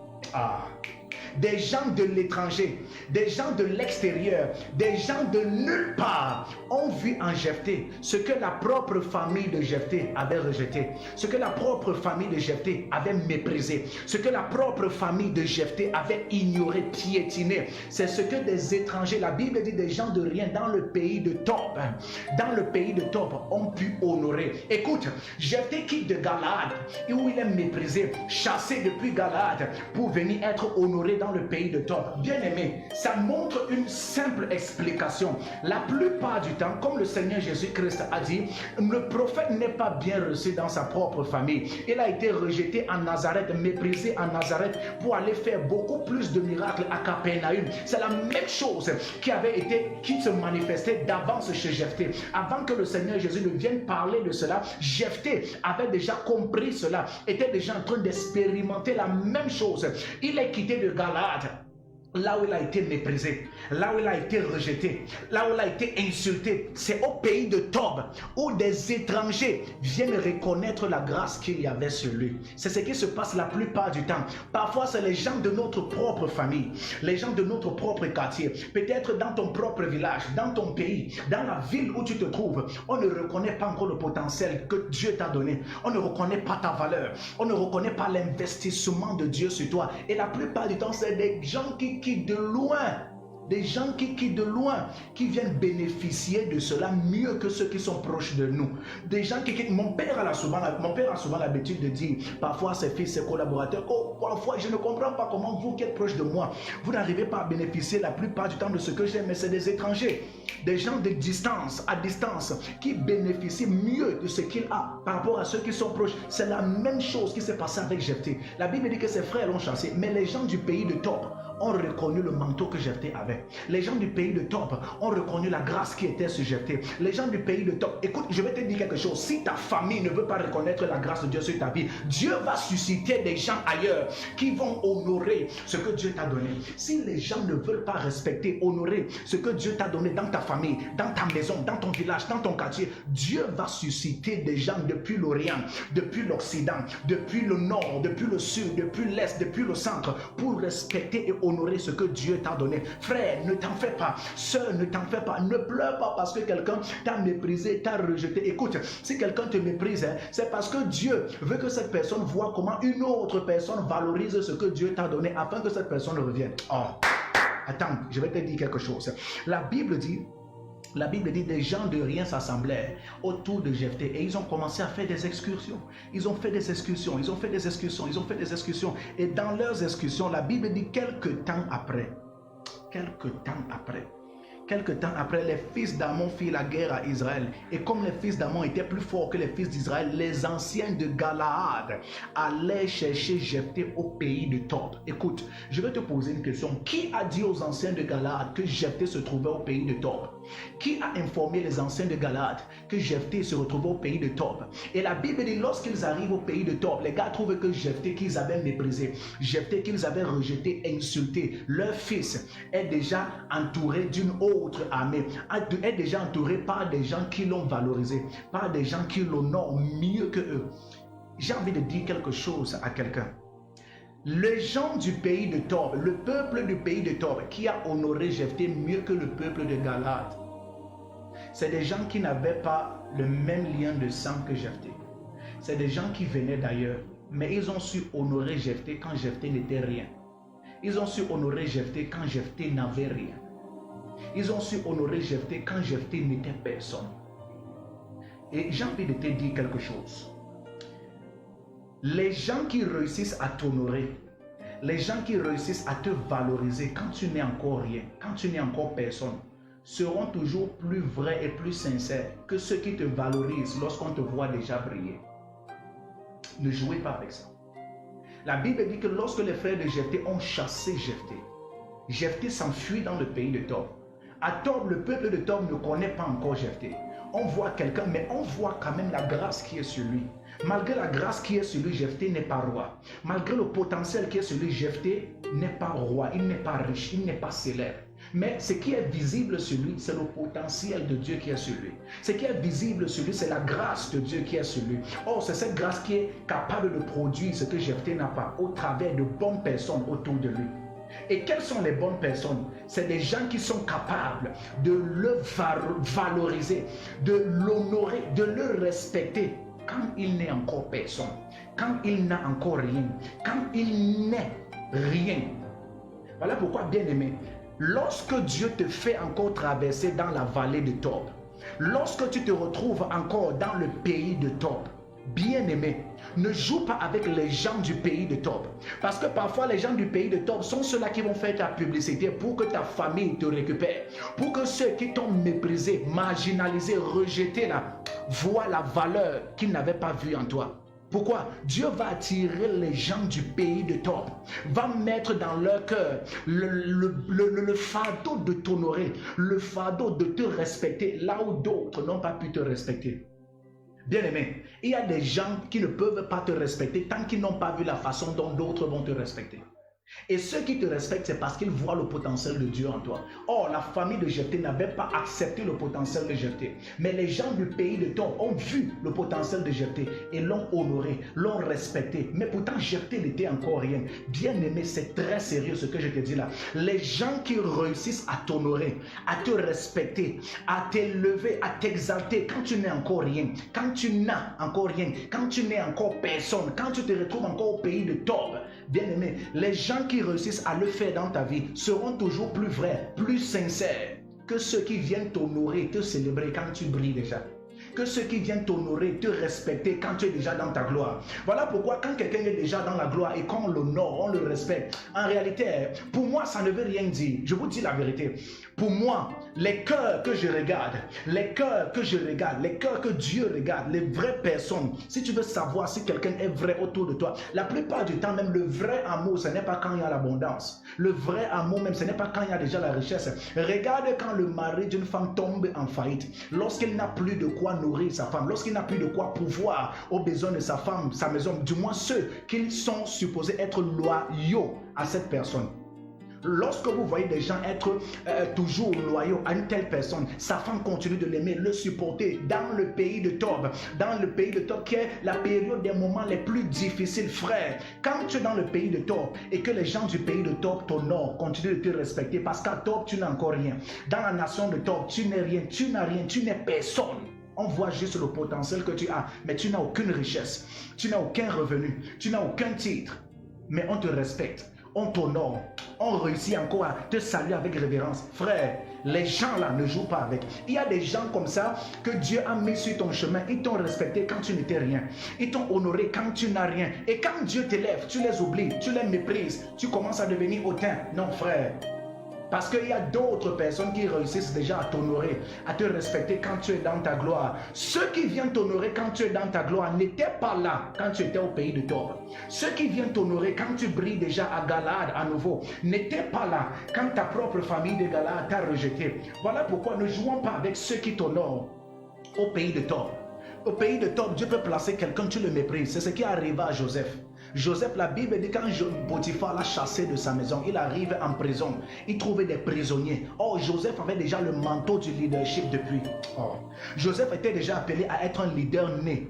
Des gens de l'étranger, des gens de l'extérieur, des gens de nulle part ont vu en Jephthé ce que la propre famille de Jephthé avait rejeté, ce que la propre famille de Jephthé avait méprisé, ce que la propre famille de Jephthé avait ignoré, piétiné. C'est ce que des étrangers, la Bible dit des gens de rien dans le pays de Tob, ont pu honorer. Écoute, Jephthé quitte de Galaad, où il est méprisé, chassé depuis Galaad, pour venir être honoré dans le pays de Tob. Bien aimé, ça montre une simple explication. La plupart du temps, comme le Seigneur Jésus-Christ a dit, le prophète n'est pas bien reçu dans sa propre famille. Il a été rejeté en Nazareth, méprisé en Nazareth pour aller faire beaucoup plus de miracles à Capernaum. C'est la même chose qui se manifestait d'avance chez Jephthé. Avant que le Seigneur Jésus ne vienne parler de cela, Jephthé avait déjà compris cela, était déjà en train d'expérimenter la même chose. Il est quitté de Galade, là où il a été méprisé, là où il a été rejeté, là où il a été insulté. C'est au pays de Tob où des étrangers viennent reconnaître la grâce qu'il y avait sur lui. C'est ce qui se passe la plupart du temps. Parfois, c'est les gens de notre propre famille, les gens de notre propre quartier, peut-être dans ton propre village, dans ton pays, dans la ville où tu te trouves. On ne reconnaît pas encore le potentiel que Dieu t'a donné. On ne reconnaît pas ta valeur. On ne reconnaît pas l'investissement de Dieu sur toi. Et la plupart du temps, c'est des gens qui de loin, des gens qui de loin, qui viennent bénéficier de cela mieux que ceux qui sont proches de nous. Des gens mon père a souvent l'habitude de dire, parfois ses fils, ses collaborateurs, parfois je ne comprends pas comment vous qui êtes proches de moi, vous n'arrivez pas à bénéficier la plupart du temps de ce que j'ai, mais c'est des étrangers, des gens de distance, à distance, qui bénéficient mieux de ce qu'il a par rapport à ceux qui sont proches. C'est la même chose qui s'est passé avec Jephthé. La Bible dit que ses frères l'ont chassé, mais les gens du pays de Tob ont reconnu le manteau que Jephthé avait. Les gens du pays de Tob ont reconnu la grâce qui était sur Jephthé. Les gens du pays de Tob, écoute, je vais te dire quelque chose. Si ta famille ne veut pas reconnaître la grâce de Dieu sur ta vie, Dieu va susciter des gens ailleurs qui vont honorer ce que Dieu t'a donné. Si les gens ne veulent pas respecter, honorer ce que Dieu t'a donné dans ta famille, dans ta maison, dans ton village, dans ton quartier, Dieu va susciter des gens depuis l'Orient, depuis l'Occident, depuis le Nord, depuis le Sud, depuis l'Est, depuis le Centre, pour respecter et honorer ce que Dieu t'a donné. Frère, ne t'en fais pas. Sœur, ne t'en fais pas. Ne pleure pas parce que quelqu'un t'a méprisé, t'a rejeté. Écoute, si quelqu'un te méprise, c'est parce que Dieu veut que cette personne voit comment une autre personne valorise ce que Dieu t'a donné afin que cette personne revienne. Attends, je vais te dire quelque chose. La Bible dit des gens de rien s'assemblèrent autour de Jephthé et ils ont commencé à faire des excursions. Ils ont fait des excursions. Et dans leurs excursions, la Bible dit quelques temps après, les fils d'Ammon firent la guerre à Israël. Et comme les fils d'Ammon étaient plus forts que les fils d'Israël, les anciens de Galaad allaient chercher Jephthé au pays de Tob. Écoute, je vais te poser une question. Qui a dit aux anciens de Galaad que Jephthé se trouvait au pays de Tob? Qui a informé les anciens de Galaad que Jephthé se retrouvait au pays de Tob? Et la Bible dit, lorsqu'ils arrivent au pays de Tob, les gars trouvent que Jephthé qu'ils avaient méprisé, Jephthé qu'ils avaient rejeté, insulté, leur fils est déjà entouré d'une autre armée, est déjà entouré par des gens qui l'ont valorisé, par des gens qui l'honorent mieux que eux. J'ai envie de dire quelque chose à quelqu'un. Les gens du pays de Tob, le peuple du pays de Tob qui a honoré Jephthé mieux que le peuple de Galaad, c'est des gens qui n'avaient pas le même lien de sang que Jephthé. C'est des gens qui venaient d'ailleurs. Mais ils ont su honorer Jephthé quand Jephthé n'était rien. Ils ont su honorer Jephthé quand Jephthé n'avait rien. Ils ont su honorer Jephthé quand Jephthé n'était personne. Et j'ai envie de te dire quelque chose. Les gens qui réussissent à t'honorer, les gens qui réussissent à te valoriser quand tu n'es encore rien, quand tu n'es encore personne, seront toujours plus vrais et plus sincères que ceux qui te valorisent lorsqu'on te voit déjà briller. Ne jouez pas avec ça. La Bible dit que lorsque les frères de Jephthé ont chassé Jephthé, Jephthé s'enfuit dans le pays de Tob. À Tob, le peuple de Tob ne connaît pas encore Jephthé. On voit quelqu'un, mais on voit quand même la grâce qui est sur lui. Malgré la grâce qui est sur lui, Jephthé n'est pas roi. Malgré le potentiel qui est sur lui, Jephthé n'est pas roi, il n'est pas riche, il n'est pas célèbre. Mais ce qui est visible sur lui, c'est le potentiel de Dieu qui est sur lui. Ce qui est visible sur lui, c'est la grâce de Dieu qui est sur lui. Or, c'est cette grâce qui est capable de produire ce que Jephthé n'a pas au travers de bonnes personnes autour de lui. Et quelles sont les bonnes personnes? C'est des gens qui sont capables de le valoriser, de l'honorer, de le respecter quand il n'est encore personne, quand il n'a encore rien, quand il n'est rien. Voilà pourquoi, bien-aimé, lorsque Dieu te fait encore traverser dans la vallée de Tob, lorsque tu te retrouves encore dans le pays de Tob, bien-aimé, ne joue pas avec les gens du pays de Tob. Parce que parfois, les gens du pays de Tob sont ceux-là qui vont faire ta publicité pour que ta famille te récupère. Pour que ceux qui t'ont méprisé, marginalisé, rejeté là, voient la valeur qu'ils n'avaient pas vue en toi. Pourquoi? Dieu va attirer les gens du pays de Tob, va mettre dans leur cœur le fardeau de t'honorer, le fardeau de te respecter là où d'autres n'ont pas pu te respecter. Bien-aimé, il y a des gens qui ne peuvent pas te respecter tant qu'ils n'ont pas vu la façon dont d'autres vont te respecter. Et ceux qui te respectent, c'est parce qu'ils voient le potentiel de Dieu en toi. Or, la famille de Jephthé n'avait pas accepté le potentiel de Jephthé. Mais les gens du pays de Tob ont vu le potentiel de Jephthé et l'ont honoré, l'ont respecté. Mais pourtant, Jephthé n'était encore rien. Bien-aimé, c'est très sérieux ce que je te dis là. Les gens qui réussissent à t'honorer, à te respecter, à t'élever, à t'exalter quand tu n'es encore rien, quand tu n'as encore rien, quand tu n'es encore personne, quand tu te retrouves encore au pays de Tob, bien-aimé, les gens qui réussissent à le faire dans ta vie seront toujours plus vrais, plus sincères que ceux qui viennent t'honorer, te célébrer quand tu brilles déjà. Que ceux qui viennent t'honorer, te respecter quand tu es déjà dans ta gloire. Voilà pourquoi quand quelqu'un est déjà dans la gloire et qu'on l'honore, on le respecte, en réalité, pour moi, ça ne veut rien dire. Je vous dis la vérité. Pour moi, les cœurs que je regarde, les cœurs que Dieu regarde, les vraies personnes, si tu veux savoir si quelqu'un est vrai autour de toi, la plupart du temps même, le vrai amour, ce n'est pas quand il y a l'abondance. Le vrai amour même, ce n'est pas quand il y a déjà la richesse. Regarde quand le mari d'une femme tombe en faillite, lorsqu'il n'a plus de quoi nourrir sa femme, lorsqu'il n'a plus de quoi pouvoir aux besoins de sa femme, sa maison, du moins ceux qui sont supposés être loyaux à cette personne. Lorsque vous voyez des gens être toujours loyaux à une telle personne, sa femme continue de l'aimer, le supporter dans le pays de Tob, qui est la période des moments les plus difficiles, frère. Quand tu es dans le pays de Tob et que les gens du pays de Tob t'honorent, continuent de te respecter parce qu'à Tob, tu n'as encore rien. Dans la nation de Tob, tu n'es rien, tu n'as rien, tu n'es personne. On voit juste le potentiel que tu as, mais tu n'as aucune richesse, tu n'as aucun revenu, tu n'as aucun titre, mais on te respecte. On t'honore, on réussit encore à te saluer avec révérence. Frère, les gens là ne jouent pas avec. Il y a des gens comme ça que Dieu a mis sur ton chemin. Ils t'ont respecté quand tu n'étais rien. Ils t'ont honoré quand tu n'as rien. Et quand Dieu t'élève, tu les oublies, tu les méprises. Tu commences à devenir hautain. Non, frère. Parce qu'il y a d'autres personnes qui réussissent déjà à t'honorer, à te respecter quand tu es dans ta gloire. Ceux qui viennent t'honorer quand tu es dans ta gloire n'étaient pas là quand tu étais au pays de Tob. Ceux qui viennent t'honorer quand tu brilles déjà à Galade à nouveau n'étaient pas là quand ta propre famille de Galade t'a rejeté. Voilà pourquoi ne jouons pas avec ceux qui t'honorent au pays de Tob. Au pays de Tob, Dieu peut placer quelqu'un, tu le méprises. C'est ce qui arriva à Joseph. Joseph, la Bible dit quand Potiphar l'a chassé de sa maison, il arrive en prison, il trouvait des prisonniers. Or, Joseph avait déjà le manteau du leadership depuis. Joseph était déjà appelé à être un leader né.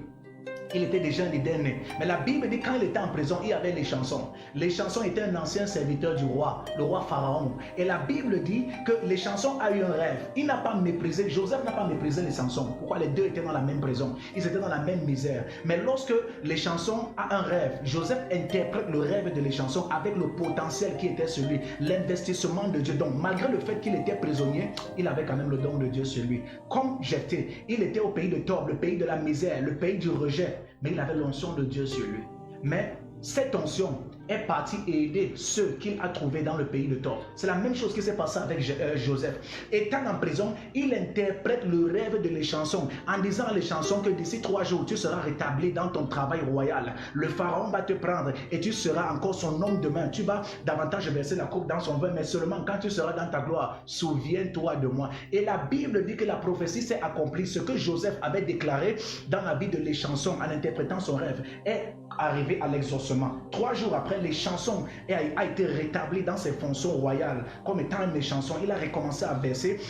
Il était déjà un leader né. Mais la Bible dit quand il était en prison, il y avait les chansons. Les chansons étaient un ancien serviteur du roi, le roi Pharaon. Et la Bible dit que les chansons a eu un rêve. Il n'a pas méprisé, Joseph n'a pas méprisé les chansons. Pourquoi? Les deux étaient dans la même prison. Ils étaient dans la même misère. Mais lorsque les chansons a un rêve, Joseph interprète le rêve de les chansons avec le potentiel qui était celui, l'investissement de Dieu. Donc malgré le fait qu'il était prisonnier, il avait quand même le don de Dieu sur lui. Comme Jephthé, il était au pays de Tob, le pays de la misère, le pays du rejet. Mais il avait l'onction de Dieu sur lui. Mais cette onction est partie aider ceux qu'il a trouvés dans le pays de Tob. C'est la même chose qui s'est passée avec Joseph. Étant en prison, il interprète le rêve de les chansons en disant à les chansons que d'ici 3 jours, tu seras rétabli dans ton travail royal. Le pharaon va te prendre et tu seras encore son homme demain. Tu vas davantage verser la coupe dans son vin, mais seulement quand tu seras dans ta gloire, souviens-toi de moi. Et la Bible dit que la prophétie s'est accomplie. Ce que Joseph avait déclaré dans la vie de les chansons en interprétant son rêve est arrivé à l'exaucement. 3 jours après, les chansons a été rétabli dans ses fonctions royales comme étant une chanson. Il a recommencé à verser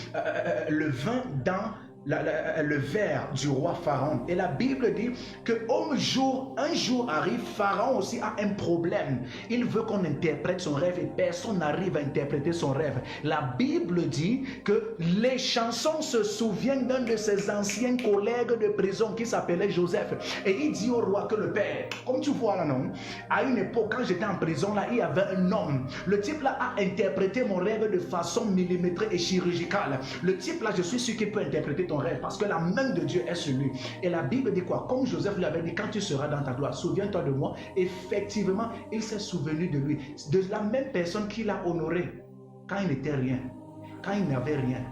le vin dans le verre du roi Pharaon. Et la Bible dit que un jour arrive, Pharaon aussi a un problème. Il veut qu'on interprète son rêve et personne n'arrive à interpréter son rêve. La Bible dit que les chansons se souviennent d'un de ses anciens collègues de prison qui s'appelait Joseph. Et il dit au roi que le père, comme tu vois là non, à une époque quand j'étais en prison là, il y avait un homme. Le type là a interprété mon rêve de façon millimétrée et chirurgicale. Le type là, je suis sûr qu'il peut interpréter ton rêve parce que la main de Dieu est sur lui. Et la Bible dit quoi? Comme Joseph lui avait dit, quand tu seras dans ta gloire, souviens-toi de moi. Effectivement, il s'est souvenu de lui, de la même personne qu'il a honoré quand il n'était rien, quand il n'avait rien.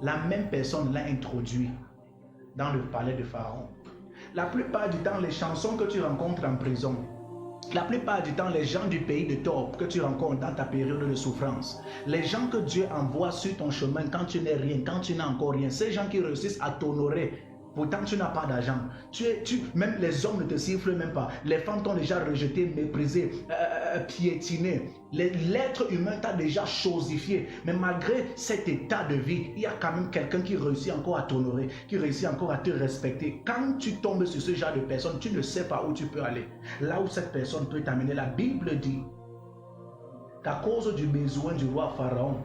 La même personne l'a introduit dans le palais de Pharaon. La plupart du temps, les chansons que tu rencontres en prison, la plupart du temps, les gens du pays de Tob que tu rencontres dans ta période de souffrance, les gens que Dieu envoie sur ton chemin quand tu n'es rien, quand tu n'as encore rien, ces gens qui réussissent à t'honorer, pourtant tu n'as pas d'argent, même les hommes ne te sifflent même pas, les femmes t'ont déjà rejeté, méprisé, piétiné, l'être humain t'a déjà chosifié, mais malgré cet état de vie, il y a quand même quelqu'un qui réussit encore à t'honorer, qui réussit encore à te respecter. Quand tu tombes sur ce genre de personne, tu ne sais pas où tu peux aller, là où cette personne peut t'amener. La Bible dit qu'à cause du besoin du roi Pharaon,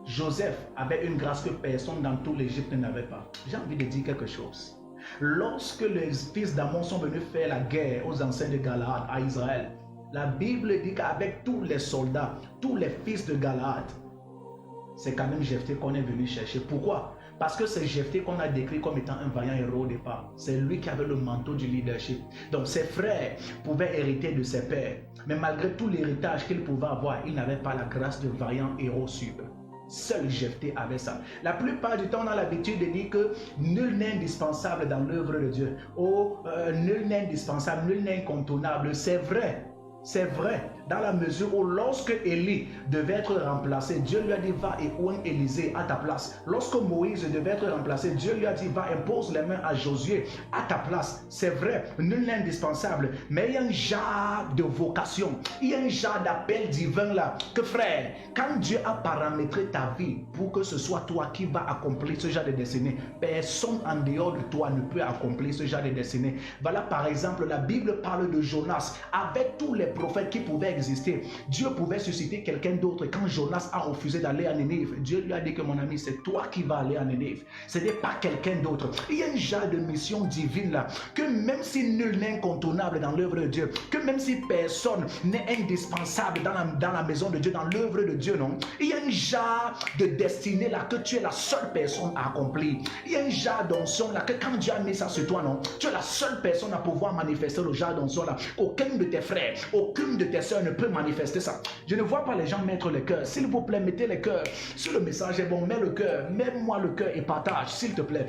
Joseph avait une grâce que personne dans tout l'Égypte n'avait pas. J'ai envie de dire quelque chose. Lorsque les fils d'Amon sont venus faire la guerre aux anciens de Galaad à Israël, la Bible dit qu'avec tous les soldats, tous les fils de Galaad, c'est quand même Jephthé qu'on est venu chercher. Pourquoi? Parce que c'est Jephthé qu'on a décrit comme étant un vaillant héros au départ. C'est lui qui avait le manteau du leadership. Donc ses frères pouvaient hériter de ses pères. Mais malgré tout l'héritage qu'ils pouvaient avoir, ils n'avaient pas la grâce de vaillant héros sur eux. Seul Jephthé avait ça. La plupart du temps, on a l'habitude de dire que nul n'est indispensable dans l'œuvre de Dieu. Nul n'est indispensable, nul n'est incontournable. C'est vrai. C'est vrai, dans la mesure où lorsque Élie devait être remplacé, Dieu lui a dit va et oint Élisée à ta place. Lorsque Moïse devait être remplacé, Dieu lui a dit va impose les mains à Josué à ta place. C'est vrai, nul n'est indispensable, mais il y a un genre de vocation, il y a un genre d'appel divin là, que frère, quand Dieu a paramétré ta vie pour que ce soit toi qui va accomplir ce genre de destinée, personne en dehors de toi ne peut accomplir ce genre de destinée. Voilà par exemple, la Bible parle de Jonas, avec tous les prophètes qui pouvaient exister. Dieu pouvait susciter quelqu'un d'autre. Quand Jonas a refusé d'aller à Nénive, Dieu lui a dit que mon ami, c'est toi qui vas aller à Nénive. Ce n'est pas quelqu'un d'autre. Il y a un genre de mission divine là, que même si nul n'est incontournable dans l'œuvre de Dieu, que même si personne n'est indispensable dans la maison de Dieu, dans l'œuvre de Dieu, non, il y a un genre de destinée là, que tu es la seule personne à accomplir. Il y a un genre d'onction là, que quand Dieu a mis ça sur toi, non, tu es la seule personne à pouvoir manifester le genre d'onction là. Aucun de tes frères, aucune de tes soeurs ne peut manifester ça. Je ne vois pas les gens mettre le cœur. S'il vous plaît, mettez le cœur. Si le message est bon, mets le cœur. Mets-moi le cœur et partage, s'il te plaît.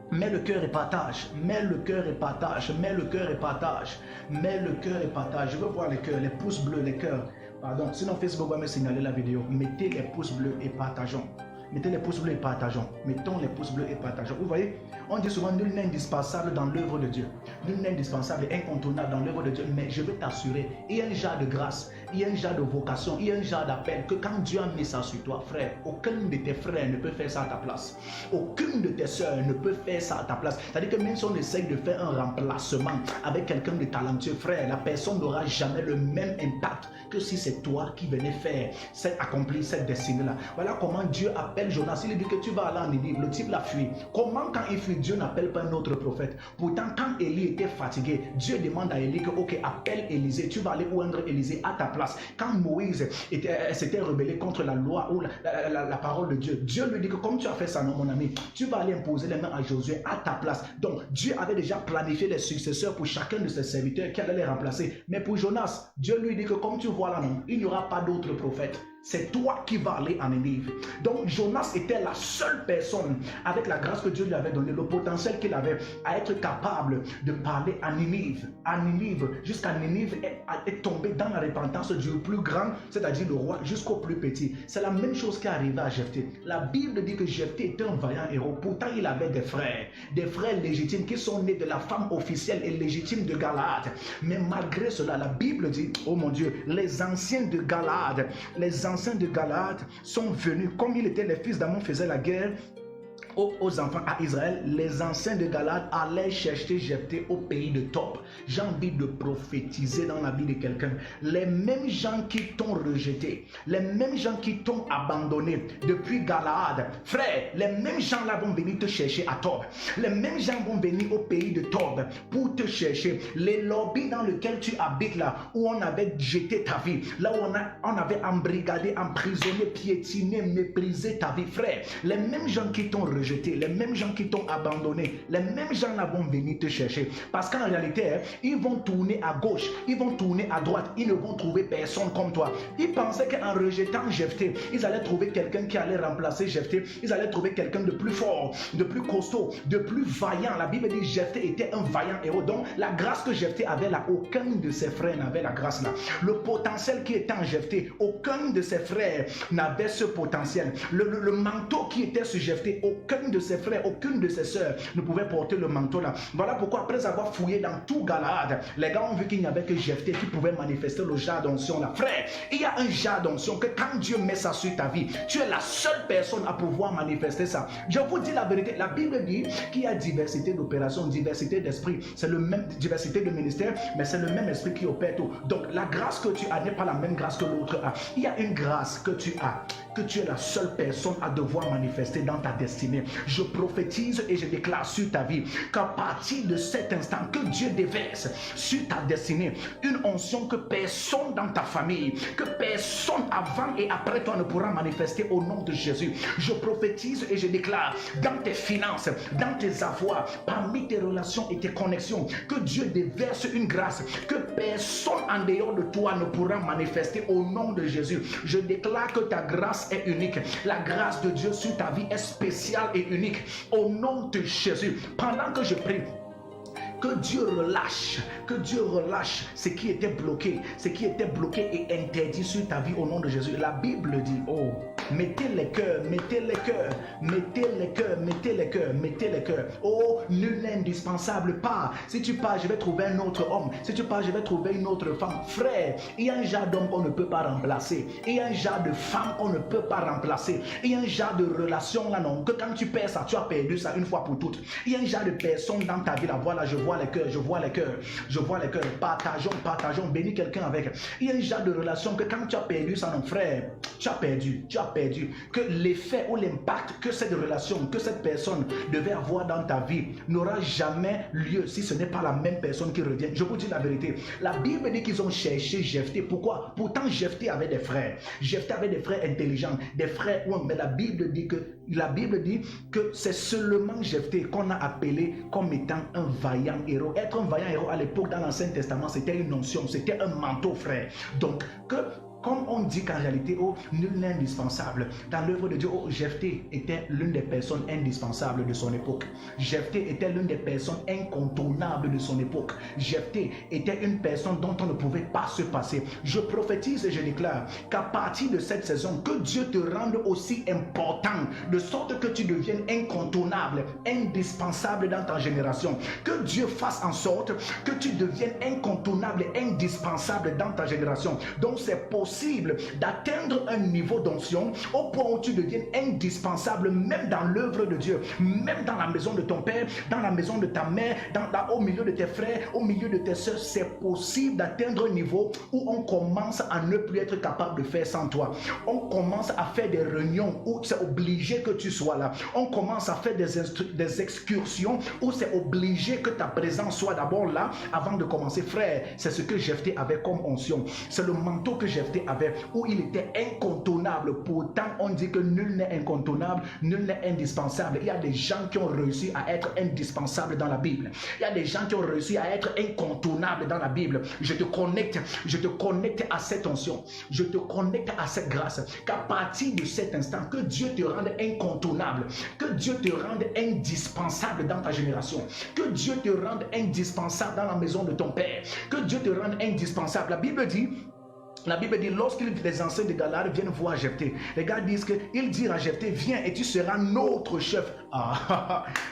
Mets le cœur et partage. Mets le cœur et partage. Mets le cœur et partage. Mets le cœur et partage. Je veux voir les cœurs, les pouces bleus, les cœurs. Pardon, sinon Facebook va me signaler la vidéo. Mettez les pouces bleus et partageons. Mettez les pouces bleus et partageons. Mettons les pouces bleus et partageons. Vous voyez, on dit souvent nul n'est indispensable dans l'œuvre de Dieu. Nul n'est indispensable et incontournable dans l'œuvre de Dieu. Mais je veux t'assurer, il y a un genre de grâce, il y a un genre de vocation, il y a un genre d'appel que quand Dieu a mis ça sur toi, frère, aucun de tes frères ne peut faire ça à ta place. Aucune de tes soeurs ne peut faire ça à ta place. C'est-à-dire que même si on essaye de faire un remplacement avec quelqu'un de talentueux, frère, la personne n'aura jamais le même impact que si c'est toi qui venais faire, accomplir cette destinée-là. Voilà comment Dieu appelle Jonas. Il dit que tu vas aller en Ninive. Le type l'a fui. Comment quand il fuit, Dieu n'appelle pas un autre prophète? Pourtant, quand Élie était fatigué, Dieu demande à Élie que, ok, appelle Élisée. Tu vas aller oindre Élisée à ta place. Quand Moïse s'était rebellé contre la loi ou la parole de Dieu, Dieu lui dit que comme tu as fait ça, non mon ami, tu vas aller imposer les mains à Josué à ta place. Donc, Dieu avait déjà planifié les successeurs pour chacun de ses serviteurs qui allaient les remplacer. Mais pour Jonas, Dieu lui dit que comme tu vois là, non, il n'y aura pas d'autre prophète. C'est toi qui vas aller en Ninive. Donc Jonas était la seule personne avec la grâce que Dieu lui avait donnée, le potentiel qu'il avait à être capable de parler à Ninive. À Ninive, jusqu'à Ninive est tombé dans la repentance du plus grand, c'est-à-dire le roi, jusqu'au plus petit. C'est la même chose qui est arrivée à Jephthé. La Bible dit que Jephthé était un vaillant héros. Pourtant, il avait des frères légitimes qui sont nés de la femme officielle et légitime de Galaad. Mais malgré cela, la Bible dit, oh mon Dieu, les anciens de Galaad, les anciens de Galaad sont venus, comme ils étaient les fils d'Amon faisaient la guerre aux enfants à Israël, les anciens de Galaad allaient chercher Jephthé au pays de Tob. J'ai envie de prophétiser dans la vie de quelqu'un. Les mêmes gens qui t'ont rejeté, les mêmes gens qui t'ont abandonné depuis Galaad, frère, les mêmes gens là vont venir te chercher à Tob. Les mêmes gens vont venir au pays de Tob pour te chercher. Les lobbies dans lesquels tu habites là, où on avait jeté ta vie, là où on avait embrigadé, emprisonné, piétiné, méprisé ta vie, frère, les mêmes gens qui t'ont rejeté, les mêmes gens qui t'ont abandonné, les mêmes gens là vont venir te chercher. Parce qu'en réalité, ils vont tourner à gauche, ils vont tourner à droite, ils ne vont trouver personne comme toi. Ils pensaient qu'en rejetant Jephthé, ils allaient trouver quelqu'un qui allait remplacer Jephthé, ils allaient trouver quelqu'un de plus fort, de plus costaud, de plus vaillant. La Bible dit que Jephthé était un vaillant héros. Donc la grâce que Jephthé avait là, aucun de ses frères n'avait la grâce là. Le potentiel qui était en Jephthé, aucun de ses frères n'avait ce potentiel. Le manteau qui était sur Jephthé, aucun de ses frères, aucune de ses sœurs ne pouvait porter le manteau là. Voilà pourquoi après avoir fouillé dans tout Galaad, les gars ont vu qu'il n'y avait que Jephthé qui pouvait manifester le jar d'onction là. Frère, il y a un jar d'onction que quand Dieu met ça sur ta vie, tu es la seule personne à pouvoir manifester ça. Je vous dis la vérité, la Bible dit qu'il y a diversité d'opérations, diversité d'esprit, c'est le même, diversité de ministère, mais c'est le même esprit qui opère tout. Donc la grâce que tu as n'est pas la même grâce que l'autre a. Il y a une grâce que tu as, que tu es la seule personne à devoir manifester dans ta destinée. Je prophétise et je déclare sur ta vie qu'à partir de cet instant, que Dieu déverse sur ta destinée une onction que personne dans ta famille, que personne avant et après toi ne pourra manifester au nom de Jésus. Je prophétise et je déclare dans tes finances, dans tes avoirs, parmi tes relations et tes connexions, que Dieu déverse une grâce que personne en dehors de toi ne pourra manifester au nom de Jésus. Je déclare que ta grâce est unique. La grâce de Dieu sur ta vie est spéciale et unique au nom de Jésus. Pendant que je prie, que Dieu relâche ce qui était bloqué et interdit sur ta vie au nom de Jésus. La Bible dit, oh, mettez les cœurs. Oh, nul n'est indispensable. Pas. Si tu pars, je vais trouver un autre homme. Si tu pars, je vais trouver une autre femme. Frère, il y a un genre d'homme qu'on ne peut pas remplacer. Il y a un genre de femme qu'on ne peut pas remplacer. Il y a un genre de relation là, non, que quand tu perds ça, tu as perdu ça une fois pour toutes. Il y a un genre de personne dans ta vie là, voilà, je vois les cœurs, partageons, bénis quelqu'un avec. Il y a un genre de relation que quand tu as perdu ça, mon frère, tu as perdu, que l'effet ou l'impact que cette relation, que cette personne devait avoir dans ta vie n'aura jamais lieu si ce n'est pas la même personne qui revient. Je vous dis la vérité, la Bible dit qu'ils ont cherché Jephthé. Pourquoi? Pourtant Jephthé avait des frères, intelligents, des frères, mais la Bible dit que c'est seulement Jephthé qu'on a appelé comme étant un vaillant héros. Être un vaillant héros à l'époque dans l'Ancien Testament, c'était une onction, c'était un manteau, frère. Donc que Comme on dit qu'en réalité, oh, nul n'est indispensable. Dans l'œuvre de Dieu, oh, Jephthé était l'une des personnes indispensables de son époque. Jephthé était l'une des personnes incontournables de son époque. Jephthé était une personne dont on ne pouvait pas se passer. Je prophétise et je déclare qu'à partir de cette saison, que Dieu te rende aussi important, de sorte que tu deviennes incontournable, indispensable dans ta génération. Que Dieu fasse en sorte que tu deviennes incontournable et indispensable dans ta génération. Donc c'est possible d'atteindre un niveau d'onction au point où tu deviennes indispensable même dans l'œuvre de Dieu, même dans la maison de ton père, dans la maison de ta mère, au milieu de tes frères, au milieu de tes soeurs. C'est possible d'atteindre un niveau où on commence à ne plus être capable de faire sans toi. On commence à faire des réunions où c'est obligé que tu sois là. On commence à faire des excursions où c'est obligé que ta présence soit d'abord là avant de commencer. Frère, c'est ce que Jephthé avait comme onction. C'est le manteau que Jephthé avait où il était incontournable. Pourtant, on dit que nul n'est incontournable, nul n'est indispensable. Il y a des gens qui ont réussi à être indispensables dans la Bible. Il y a des gens qui ont réussi à être incontournables dans la Bible. Je te connecte à cette onction. Je te connecte à cette grâce. Qu'à partir de cet instant, que Dieu te rende incontournable, que Dieu te rende indispensable dans ta génération, que Dieu te rende indispensable dans la maison de ton père, que Dieu te rende indispensable. La Bible dit, lorsque les anciens de Galade viennent voir Jephthé, les gars disent qu'ils disent à Jephthé, viens et tu seras notre chef.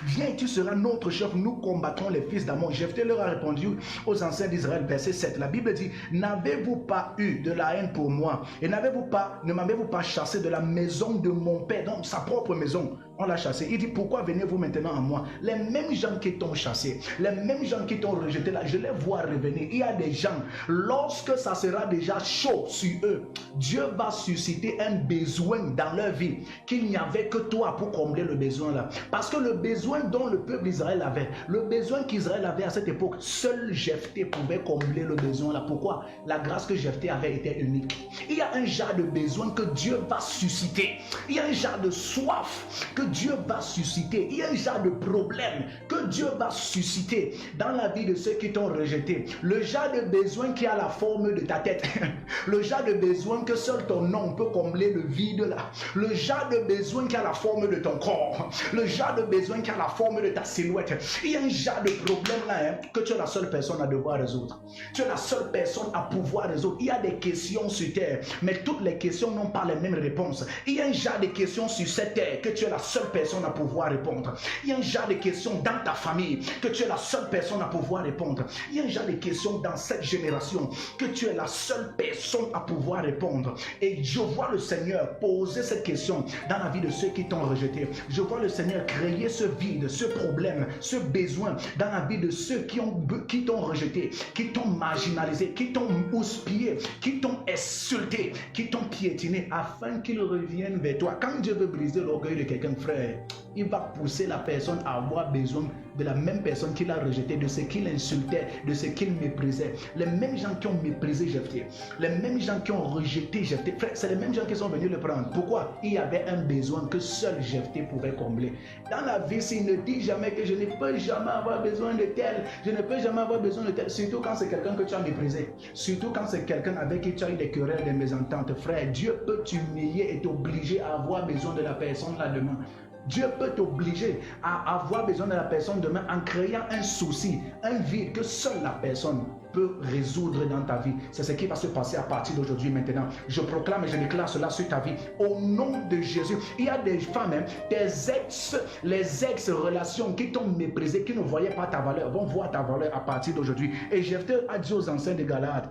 Viens et tu seras notre chef, nous combattrons les fils d'Ammon. Jephthé leur a répondu aux anciens d'Israël, verset 7. La Bible dit, n'avez-vous pas eu de la haine pour moi et ne m'avez-vous pas chassé de la maison de mon père, donc sa propre maison? On l'a chassé. Il dit, pourquoi venez-vous maintenant à moi? Les mêmes gens qui t'ont chassé, les mêmes gens qui t'ont rejeté là, je les vois revenir. Il y a des gens, lorsque ça sera déjà chaud sur eux, Dieu va susciter un besoin dans leur vie qu'il n'y avait que toi pour combler le besoin là. Parce que le besoin dont le peuple d'Israël avait, le besoin qu'Israël avait à cette époque, seul Jephthé pouvait combler le besoin là. Pourquoi? La grâce que Jephthé avait était unique. Il y a un genre de besoin que Dieu va susciter. Il y a un genre de soif que Dieu va susciter. Il y a un genre de problème que Dieu va susciter dans la vie de ceux qui t'ont rejeté. Le genre de besoin qui a la forme de ta tête. Le genre de besoin que seul ton nom peut combler le vide là. Le genre de besoin qui a la forme de ton corps. Le genre de besoin qui a la forme de ta silhouette. Il y a un genre de problème là que tu es la seule personne à devoir résoudre. Tu es la seule personne à pouvoir résoudre. Il y a des questions sur terre, mais toutes les questions n'ont pas les mêmes réponses. Il y a un genre de questions sur cette terre que tu es la seule personne à pouvoir répondre. Il y a un genre de questions dans ta famille que tu es la seule personne à pouvoir répondre. Il y a un genre de questions dans cette génération que tu es la seule personne à pouvoir répondre. Et je vois le Seigneur poser cette question dans la vie de ceux qui t'ont rejeté. Je vois le Seigneur créer ce vide, ce problème, ce besoin dans la vie de ceux qui t'ont rejeté, qui t'ont marginalisé, qui t'ont houspillé, qui t'ont insulté, qui t'ont piétiné, afin qu'ils reviennent vers toi. Quand Dieu veut briser l'orgueil de quelqu'un, frère, il va pousser la personne à avoir besoin de la même personne qui l'a rejeté, de ce qu'il insultait, de ce qu'il méprisait. Les mêmes gens qui ont méprisé Jephthé, les mêmes gens qui ont rejeté Jephthé, frère, c'est les mêmes gens qui sont venus le prendre. Pourquoi? Il y avait un besoin que seul Jephthé pouvait combler. Dans la vie, s'il ne dit jamais que je ne peux jamais avoir besoin de tel, je ne peux jamais avoir besoin de tel, surtout quand c'est quelqu'un que tu as méprisé, surtout quand c'est quelqu'un avec qui tu as eu des querelles, des mésententes, frère, Dieu peut t'humilier et t'obliger à avoir besoin de la personne là demain. Dieu peut t'obliger à avoir besoin de la personne demain en créant un souci, un vide que seule la personne peut résoudre dans ta vie. C'est ce qui va se passer à partir d'aujourd'hui maintenant. Je proclame et je déclare cela sur ta vie. Au nom de Jésus, il y a des femmes, les ex-relations qui t'ont méprisé, qui ne voyaient pas ta valeur, vont voir ta valeur à partir d'aujourd'hui. Et Jephthé a dit aux anciens de Galade,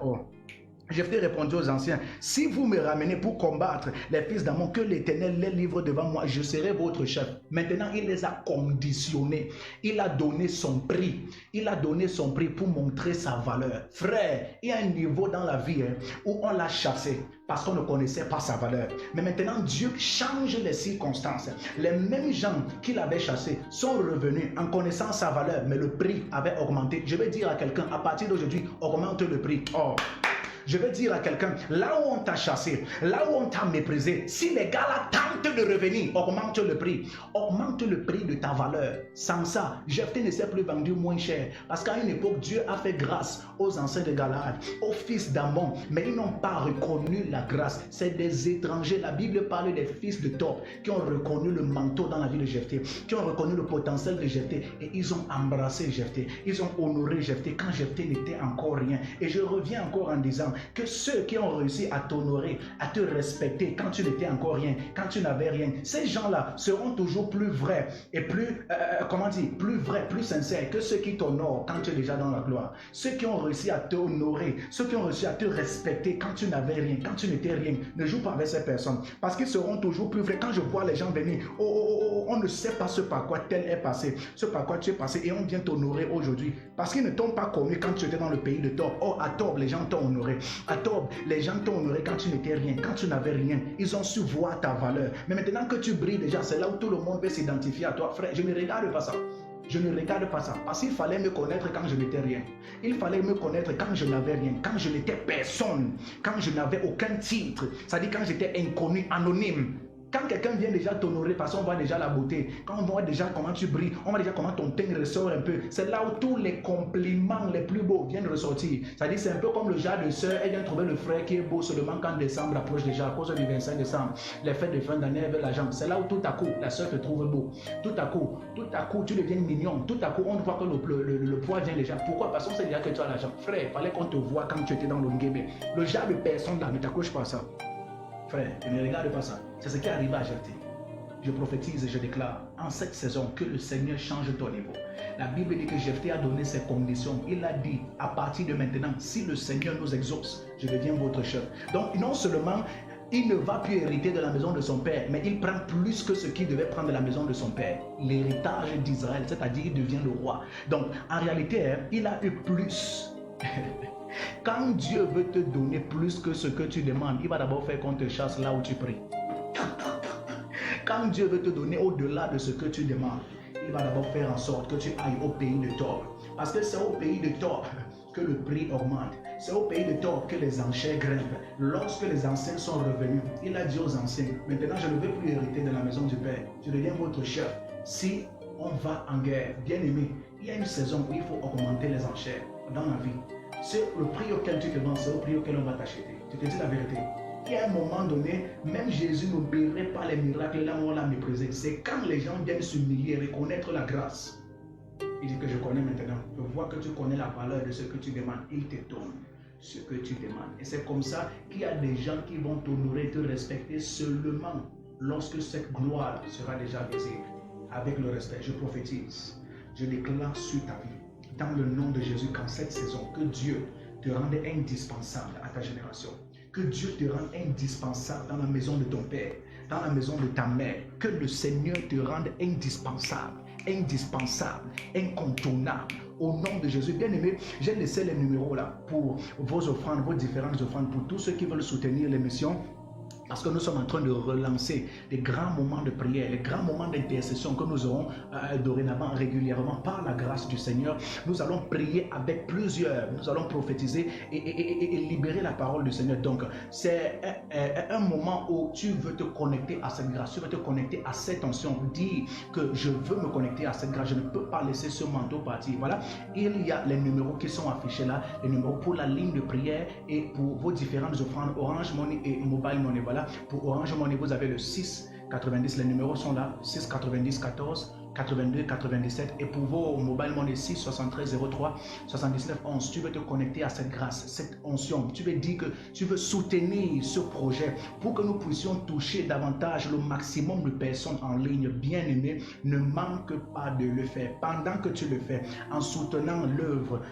Jephthé répondit aux anciens, si vous me ramenez pour combattre les fils d'Ammon, que l'Éternel les livre devant moi, je serai votre chef. Maintenant, il les a conditionnés. Il a donné son prix. Il a donné son prix pour montrer sa valeur. Frère, il y a un niveau dans la vie où on l'a chassé parce qu'on ne connaissait pas sa valeur. Mais maintenant, Dieu change les circonstances. Les mêmes gens qu'il avait chassés sont revenus en connaissant sa valeur, mais le prix avait augmenté. Je vais dire à quelqu'un, à partir d'aujourd'hui, augmente le prix. Je veux dire à quelqu'un, là où on t'a chassé, là où on t'a méprisé, si les gars là tentent de revenir, augmente le prix de ta valeur. Sans ça, Jephthé ne s'est plus vendu moins cher. Parce qu'à une époque, Dieu a fait grâce aux anciens de Galaad, aux fils d'Ammon, mais ils n'ont pas reconnu la grâce. C'est des étrangers. La Bible parle des fils de Tob qui ont reconnu le manteau dans la vie de Jephthé, qui ont reconnu le potentiel de Jephthé et ils ont embrassé Jephthé. Ils ont honoré Jephthé quand Jephthé n'était encore rien. Et je reviens encore en disant que ceux qui ont réussi à t'honorer, à te respecter quand tu n'étais encore rien, quand tu n'avais rien, ces gens-là seront toujours plus vrais et plus, plus vrais, plus sincères que ceux qui t'honorent quand tu es déjà dans la gloire. Ceux qui ont réussi à t'honorer, ceux qui ont réussi à te respecter quand tu n'avais rien, quand tu n'étais rien, ne joue pas avec ces personnes parce qu'ils seront toujours plus vrais. Quand je vois les gens venir, on ne sait pas ce par quoi tel est passé, ce par quoi tu es passé et on vient t'honorer aujourd'hui parce qu'ils ne t'ont pas connu quand tu étais dans le pays de Tob. Oh, à Tob, les gens t'ont honoré. À Tob, les gens t'ont honoré quand tu n'étais rien, quand tu n'avais rien. Ils ont su voir ta valeur. Mais maintenant que tu brilles déjà, c'est là où tout le monde veut s'identifier à toi. Frère, je ne regarde pas ça. Je ne regarde pas ça. Parce qu'il fallait me connaître quand je n'étais rien. Il fallait me connaître quand je n'avais rien. Quand je n'étais personne. Quand je n'avais aucun titre. C'est-à-dire quand j'étais inconnu, anonyme. Quand quelqu'un vient déjà t'honorer, parce qu'on voit déjà la beauté, quand on voit déjà comment tu brilles, on voit déjà comment ton teint ressort un peu, c'est là où tous les compliments les plus beaux viennent ressortir. C'est-à-dire c'est un peu comme le genre de soeur, elle vient trouver le frère qui est beau seulement quand décembre approche déjà, à cause du 25 décembre, les fêtes de fin d'année avec la jambe. C'est là où tout à coup, la soeur te trouve beau. Tout à coup, tu deviens mignon. Tout à coup, on voit que le poids vient déjà. Pourquoi? Parce qu'on sait déjà que tu as l'argent. Frère, il fallait qu'on te voit quand tu étais dans le ngébé. Le genre de personne là, ne t'accroche pas à ça. Frère, ne regarde pas ça. C'est ce qui est arrivé à Jephthé. Je prophétise et je déclare en cette saison que le Seigneur change ton niveau. La Bible dit que Jephthé a donné ses conditions. Il a dit, à partir de maintenant, si le Seigneur nous exauce, je deviens votre chef. Donc non seulement il ne va plus hériter de la maison de son père, mais il prend plus que ce qu'il devait prendre de la maison de son père. L'héritage d'Israël, c'est-à-dire il devient le roi. Donc en réalité, il a eu plus. Quand Dieu veut te donner plus que ce que tu demandes, il va d'abord faire qu'on te chasse là où tu pries. Quand Dieu veut te donner au-delà de ce que tu demandes, il va d'abord faire en sorte que tu ailles au pays de Tob. Parce que c'est au pays de Tob que le prix augmente. C'est au pays de Tob que les enchères grimpent. Lorsque les anciens sont revenus, il a dit aux anciens, maintenant je ne veux plus hériter de la maison du Père. Je deviens votre chef. Si on va en guerre, bien aimé, il y a une saison où il faut augmenter les enchères dans la vie. C'est le prix auquel tu te vends, c'est au prix auquel on va t'acheter. Je te dis la vérité. Il y a un moment donné, même Jésus n'obéirait pas les miracles là où on l'a méprisé. C'est quand les gens viennent s'humilier, reconnaître la grâce. Il dit que je connais maintenant. Je vois que tu connais la valeur de ce que tu demandes. Il te donne ce que tu demandes. Et c'est comme ça qu'il y a des gens qui vont t'honorer, te respecter seulement lorsque cette gloire sera déjà visible. Avec le respect, je prophétise. Je déclare sur ta vie, dans le nom de Jésus, qu'en cette saison, que Dieu te rende indispensable à ta génération. Que Dieu te rende indispensable dans la maison de ton père, dans la maison de ta mère. Que le Seigneur te rende indispensable, incontournable. Au nom de Jésus, bien aimé, j'ai laissé les numéros là pour vos offrandes, vos différentes offrandes, pour tous ceux qui veulent soutenir l'émission. Parce que nous sommes en train de relancer les grands moments de prière, les grands moments d'intercession que nous aurons dorénavant régulièrement par la grâce du Seigneur. Nous allons prier avec plusieurs, nous allons prophétiser et libérer la parole du Seigneur. Donc, c'est un moment où tu veux te connecter à cette grâce, tu veux te connecter à cette onction. Dis que je veux me connecter à cette grâce, je ne peux pas laisser ce manteau partir. Voilà, il y a les numéros qui sont affichés là, les numéros pour la ligne de prière et pour vos différentes offrandes, Orange Money et Mobile Money. Voilà. Pour Orange Money, vous avez le 690, les numéros sont là, 690 14 82 97, et pour vos Mobile Money 6 73 03 79 11. Tu veux te connecter à cette grâce, cette onction. Tu veux dire que tu veux soutenir ce projet pour que nous puissions toucher davantage le maximum de personnes en ligne. Bien aimé, ne manque pas de le faire. Pendant que tu le fais, en soutenant l'œuvre,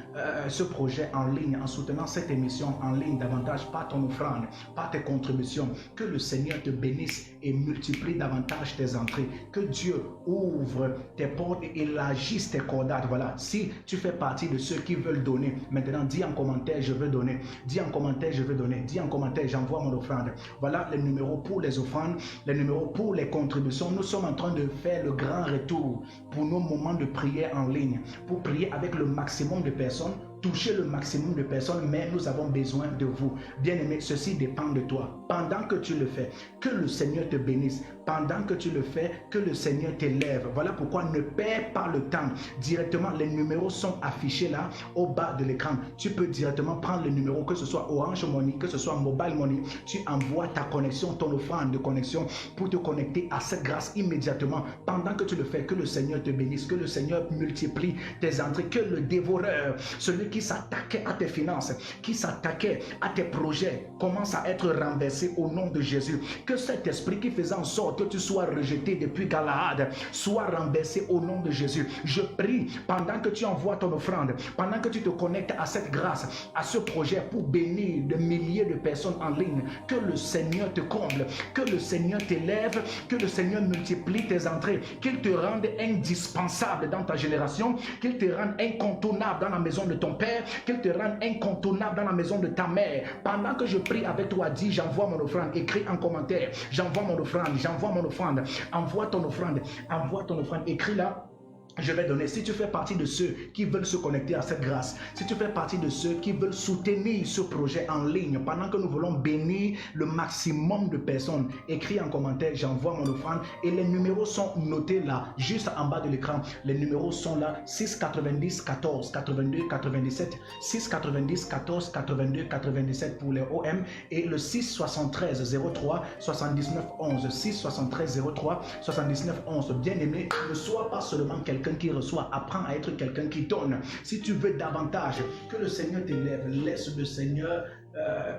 ce projet en ligne, en soutenant cette émission en ligne davantage par ton offrande, par tes contributions, que le Seigneur te bénisse et multiplie davantage tes entrées. Que Dieu ouvre tes portes et élargisse tes cordates. Voilà, si tu fais partie de ceux qui veulent donner, maintenant dis en commentaire je veux donner, dis en commentaire je veux donner, dis en commentaire j'envoie mon offrande. Voilà les numéros pour les offrandes, les numéros pour les contributions. Nous sommes en train de faire le grand retour pour nos moments de prière en ligne, pour prier avec le maximum de personnes. toucher le maximum de personnes, mais nous avons besoin de vous. Bien-aimé, ceci dépend de toi. Pendant que tu le fais, que le Seigneur te bénisse. Pendant que tu le fais, que le Seigneur t'élève. Voilà pourquoi ne perds pas le temps. Directement, les numéros sont affichés là, au bas de l'écran. Tu peux directement prendre le numéro, que ce soit Orange Money, que ce soit Mobile Money. Tu envoies ta connexion, ton offrande de connexion pour te connecter à cette grâce immédiatement. Pendant que tu le fais, que le Seigneur te bénisse, que le Seigneur multiplie tes entrées, que le dévoreur, celui qui s'attaquait à tes finances, qui s'attaquait à tes projets, commence à être renversé au nom de Jésus. Que cet esprit qui faisait en sorte que tu sois rejeté depuis Galaad soit renversé au nom de Jésus. Je prie pendant que tu envoies ton offrande, pendant que tu te connectes à cette grâce, à ce projet pour bénir de milliers de personnes en ligne, que le Seigneur te comble, que le Seigneur t'élève, que le Seigneur multiplie tes entrées, qu'il te rende indispensable dans ta génération, qu'il te rende incontournable dans la maison de ton père, qu'il te rende incontournable dans la maison de ta mère. Pendant que je prie avec toi, dis j'envoie mon offrande, écris en commentaire, j'envoie mon offrande, j'envoie mon offrande, envoie ton offrande, écris là. Je vais donner. Si tu fais partie de ceux qui veulent se connecter à cette grâce, si tu fais partie de ceux qui veulent soutenir ce projet en ligne, pendant que nous voulons bénir le maximum de personnes, écris en commentaire, j'envoie mon offrande et les numéros sont notés là, juste en bas de l'écran. Les numéros sont là, 690 14 82 97, 690 14 82 97 pour les OM et le 673 03 79 11, 673 03 79 11. Bien aimé, ne sois pas seulement quelqu'un qui reçoit, apprends à être quelqu'un qui donne. Si tu veux davantage, que le Seigneur t'élève, laisse le Seigneur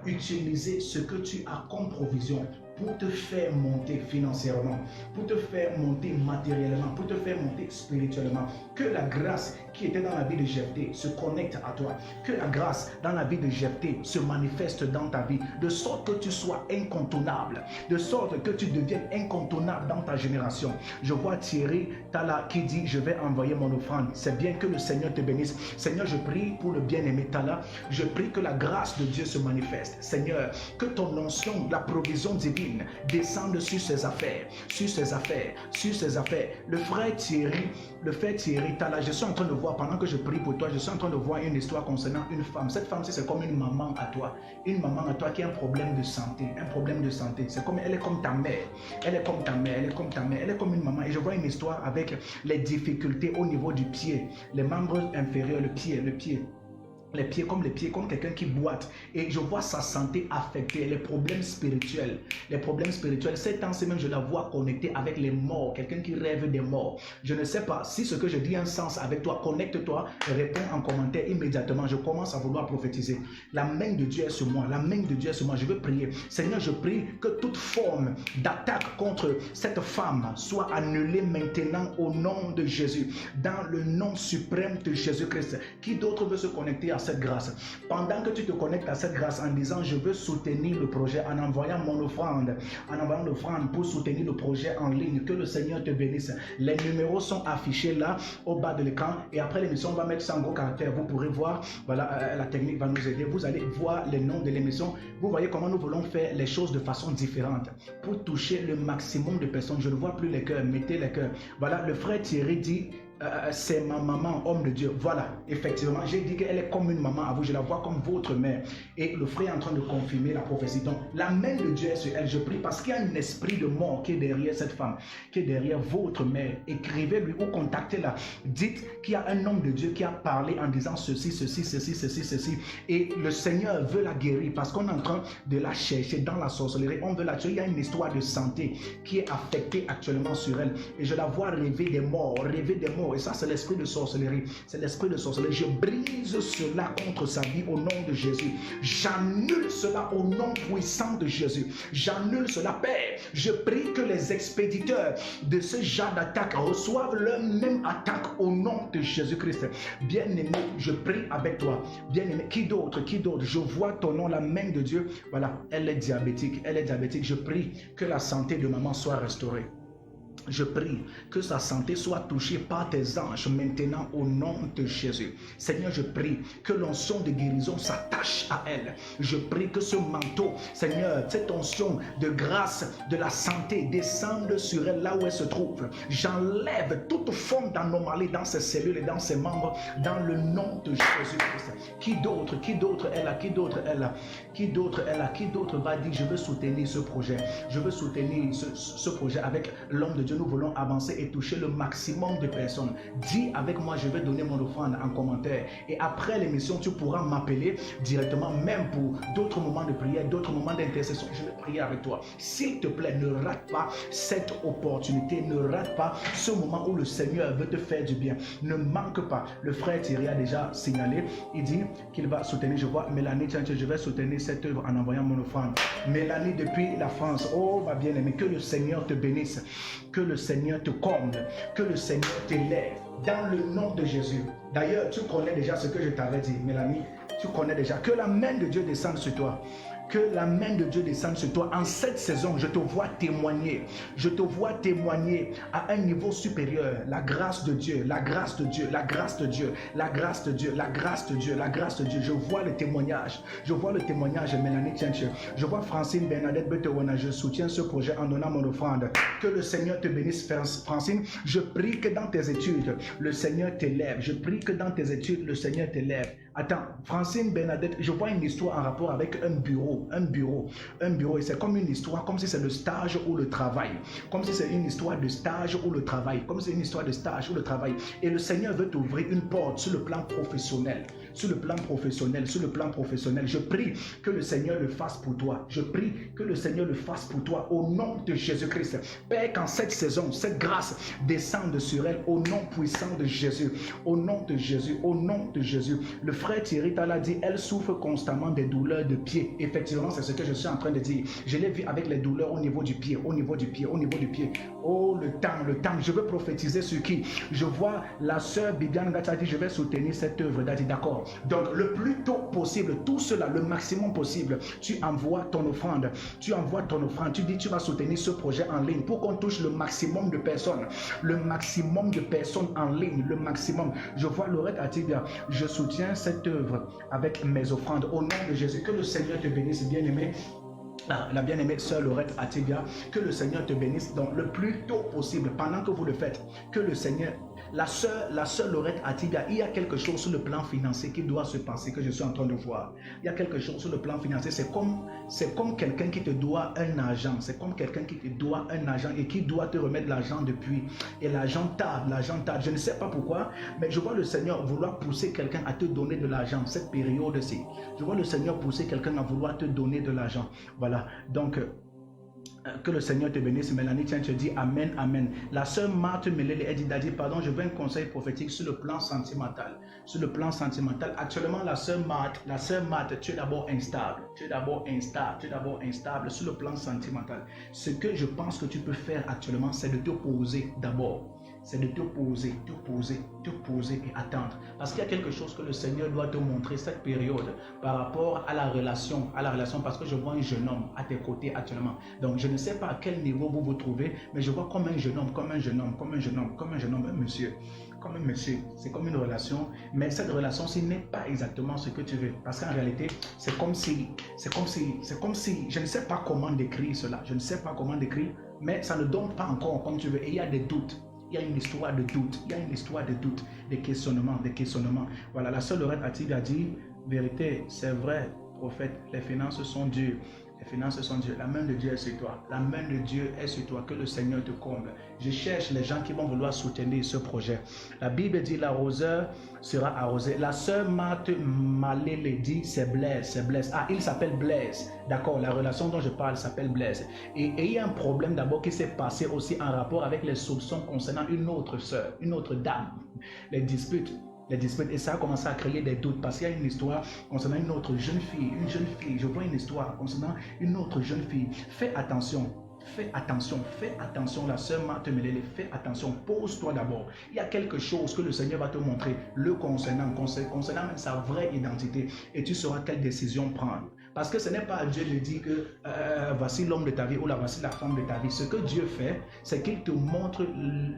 utiliser ce que tu as comme provision pour te faire monter financièrement, pour te faire monter matériellement, pour te faire monter spirituellement. Que la grâce qui était dans la vie de Jephthé se connecte à toi. Que la grâce dans la vie de Jephthé se manifeste dans ta vie, de sorte que tu sois incontournable, de sorte que tu deviennes incontournable dans ta génération. Je vois Thierry Tala qui dit, je vais envoyer mon offrande. C'est bien, que le Seigneur te bénisse. Seigneur, je prie pour le bien-aimé Tala. Je prie que la grâce de Dieu se manifeste. Seigneur, que ton onction, la provision divine, descende sur ses affaires, sur ses affaires, sur ses affaires. Le frère Thierry Tala, je suis en train de voir, pendant que je prie pour toi, je suis en train de voir une histoire concernant une femme. Cette femme, c'est comme une maman à toi. Une maman à toi qui a un problème de santé. Un problème de santé. C'est comme, elle est comme ta mère. Elle est comme ta mère. Elle est comme ta mère. Elle est comme une maman. Et je vois une histoire avec les difficultés au niveau du pied. Les membres inférieurs, le pied. Les pieds, comme quelqu'un qui boite. Et je vois sa santé affectée, les problèmes spirituels. Ces temps-ci même, je la vois connectée avec les morts, quelqu'un qui rêve des morts. Je ne sais pas si ce que je dis a un sens avec toi. Connecte-toi, réponds en commentaire immédiatement. Je commence à vouloir prophétiser. La main de Dieu est sur moi. La main de Dieu est sur moi. Je veux prier. Seigneur, je prie que toute forme d'attaque contre cette femme soit annulée maintenant au nom de Jésus. Dans le nom suprême de Jésus-Christ. Qui d'autre veut se connecter à cette grâce? Pendant que tu te connectes à cette grâce en disant je veux soutenir le projet, en envoyant mon offrande, pour soutenir le projet en ligne, que le Seigneur te bénisse. Les numéros sont affichés là au bas de l'écran et après l'émission on va mettre ça en gros caractère. Vous pourrez voir, voilà, la technique va nous aider. Vous allez voir les noms de l'émission. Vous voyez comment nous voulons faire les choses de façon différente pour toucher le maximum de personnes. Je ne vois plus les cœurs, mettez les cœurs. Voilà, le frère Thierry dit c'est ma maman, homme de Dieu. Voilà, effectivement, j'ai dit qu'elle est comme une maman à vous, je la vois comme votre mère. Et le frère est en train de confirmer la prophétie. Donc, la main de Dieu est sur elle. Je prie parce qu'il y a un esprit de mort qui est derrière cette femme, qui est derrière votre mère. Écrivez-lui ou contactez-la. Dites qu'il y a un homme de Dieu qui a parlé en disant ceci. Et le Seigneur veut la guérir parce qu'on est en train de la chercher dans la sorcellerie. On veut la tuer. Il y a une histoire de santé qui est affectée actuellement sur elle. Et je la vois rêver des morts. Et ça, c'est l'esprit de sorcellerie. C'est l'esprit de sorcellerie. Je brise cela contre sa vie au nom de Jésus. J'annule cela au nom puissant de Jésus. J'annule cela, Père. Je prie que les expéditeurs de ce genre d'attaque reçoivent leur même attaque au nom de Jésus-Christ. Bien-aimé, je prie avec toi. Bien-aimé, qui d'autre? Je vois ton nom, la main de Dieu. Voilà, elle est diabétique. Je prie que la santé de maman soit restaurée. Je prie que sa santé soit touchée par tes anges maintenant au nom de Jésus. Seigneur, je prie que l'onction de guérison s'attache à elle. Je prie que ce manteau, Seigneur, cette onction de grâce, de la santé descende sur elle là où elle se trouve. J'enlève toute forme d'anomalie dans ses cellules et dans ses membres dans le nom de Jésus-Christ. Qui d'autre est là? Qui d'autre est là? Qui d'autre est là? Qui d'autre va dire je veux soutenir ce projet? Je veux soutenir ce projet avec l'homme de Dieu. Nous voulons avancer et toucher le maximum de personnes. Dis avec moi, je vais donner mon offrande en commentaire. Et après l'émission, tu pourras m'appeler directement, même pour d'autres moments de prière, d'autres moments d'intercession. Je vais prier avec toi. S'il te plaît, ne rate pas cette opportunité. Ne rate pas ce moment où le Seigneur veut te faire du bien. Ne manque pas. Le frère Thierry a déjà signalé. Il dit qu'il va soutenir. Je vois Mélanie, tiens, je vais soutenir cette œuvre en envoyant mon offrande. Mélanie depuis la France. Oh, ma bien-aimée, que le Seigneur te bénisse. Que le Seigneur te comble, que le Seigneur t'élève dans le nom de Jésus. D'ailleurs, tu connais déjà ce que je t'avais dit, Mélanie. Tu connais déjà. Que la main de Dieu descende sur toi. Que la main de Dieu descende sur toi. En cette saison, je te vois témoigner. Je te vois témoigner à un niveau supérieur. La grâce de Dieu, la grâce de Dieu, la grâce de Dieu, la grâce de Dieu, la grâce de Dieu, la grâce de Dieu. Je vois le témoignage. Je vois le témoignage de Mélanie Tienche. Je vois Francine Bernadette Betewana. Je soutiens ce projet en donnant mon offrande. Que le Seigneur te bénisse, Francine. Je prie que dans tes études, le Seigneur t'élève. Je prie que dans tes études, le Seigneur t'élève. Attends, Francine Bernadette, je vois une histoire en rapport avec un bureau, et c'est comme une histoire, comme si c'est le stage ou le travail, comme si c'est une histoire de stage ou le travail, comme si c'est une histoire de stage ou le travail. Et le Seigneur veut t'ouvrir une porte sur le plan professionnel, sur le plan professionnel. Je prie que le Seigneur le fasse pour toi. Je prie que le Seigneur le fasse pour toi au nom de Jésus-Christ. Père, qu'en cette saison, cette grâce descende sur elle au nom puissant de Jésus, au nom de Jésus, au nom de Jésus. Le frère Thierry l'a dit, elle souffre constamment des douleurs de pied. Effectivement, c'est ce que je suis en train de dire. Je l'ai vu avec les douleurs au niveau du pied, au niveau du pied. Oh, le temps. Je veux prophétiser sur qui? Je vois la sœur Bibiane Gata dit, je vais soutenir cette œuvre. Elle a dit, d'accord. Donc, le plus tôt possible, tout cela, le maximum possible, tu envoies ton offrande. Tu dis, tu vas soutenir ce projet en ligne pour qu'on touche le maximum de personnes. Le maximum de personnes en ligne, le maximum. Je vois Laurette Atibia, je soutiens cette œuvre avec mes offrandes au nom de Jésus. Que le Seigneur te bénisse, bien-aimé. La bien-aimée sœur Laurette Atibia, que le Seigneur te bénisse donc le plus tôt possible pendant que vous le faites. Que le Seigneur, la sœur Laurette Atibia, il y a quelque chose sur le plan financier qui doit se passer, que je suis en train de voir. Il y a quelque chose sur le plan financier, c'est comme quelqu'un qui te doit un argent, et qui doit te remettre l'argent depuis. Et l'argent tarde. Je ne sais pas pourquoi, mais je vois le Seigneur vouloir pousser quelqu'un à te donner de l'argent, cette période-ci. Je vois le Seigneur pousser quelqu'un à vouloir te donner de l'argent. Voilà, donc que le Seigneur te bénisse. Mélanie, tiens, tu dis Amen, Amen. La sœur Marthe Melele, elle dit, pardon, je veux un conseil prophétique sur le plan sentimental. Actuellement, la sœur Marthe, tu es d'abord instable. Sur le plan sentimental. Ce que je pense que tu peux faire actuellement, c'est de te poser d'abord. C'est de te poser et attendre. Parce qu'il y a quelque chose que le Seigneur doit te montrer cette période par rapport à la relation, parce que je vois un jeune homme à tes côtés actuellement. Donc je ne sais pas à quel niveau vous vous trouvez, mais je vois comme un jeune homme, un monsieur. Comme un monsieur, c'est comme une relation, mais cette relation-ci n'est pas exactement ce que tu veux. Parce qu'en réalité, c'est comme si, je ne sais pas comment décrire cela, mais ça ne donne pas encore comme tu veux. Et il y a des doutes. Il y a une histoire de doute, des questionnements. Voilà, la sœur Laurette a dit, vérité, c'est vrai, prophète, les finances sont dures. La main de Dieu est sur toi. Que le Seigneur te comble. Je cherche les gens qui vont vouloir soutenir ce projet. La Bible dit l'arroseur sera arrosé. La sœur Marthe Malele dit c'est Blaise. Ah, il s'appelle Blaise. D'accord, la relation dont je parle s'appelle Blaise. Et il y a un problème d'abord qui s'est passé aussi en rapport avec les soupçons concernant une autre sœur, une autre dame. Les disputes, et ça a commencé à créer des doutes parce qu'il y a une histoire concernant une autre jeune fille, je vois une histoire concernant une autre jeune fille. Fais attention, la sœur Marthe Melele, fais attention, pose-toi d'abord. Il y a quelque chose que le Seigneur va te montrer, le concernant même sa vraie identité, et tu sauras quelle décision prendre. Parce que ce n'est pas à Dieu de dire que voici l'homme de ta vie ou voici la femme de ta vie. Ce que Dieu fait, c'est qu'il te montre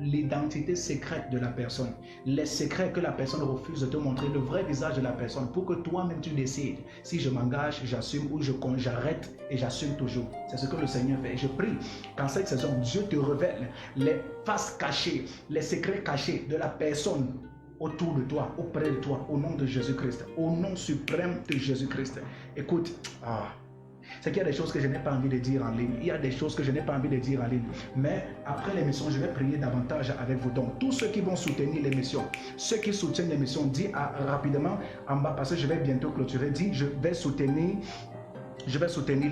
l'identité secrète de la personne. Les secrets que la personne refuse de te montrer, le vrai visage de la personne, pour que toi-même tu décides si je m'engage, j'assume ou j'arrête et j'assume toujours. C'est ce que le Seigneur fait. Et je prie qu'en cette saison, Dieu te révèle les faces cachées, les secrets cachés de la personne autour de toi, auprès de toi, au nom de Jésus-Christ, au nom suprême de Jésus-Christ. Écoute, c'est qu'il y a des choses que je n'ai pas envie de dire en ligne. Il y a des choses que je n'ai pas envie de dire en ligne. Mais après l'émission, je vais prier davantage avec vous. Donc, tous ceux qui vont soutenir l'émission, ceux qui soutiennent l'émission, dis rapidement en bas, parce que je vais bientôt clôturer, dis je vais soutenir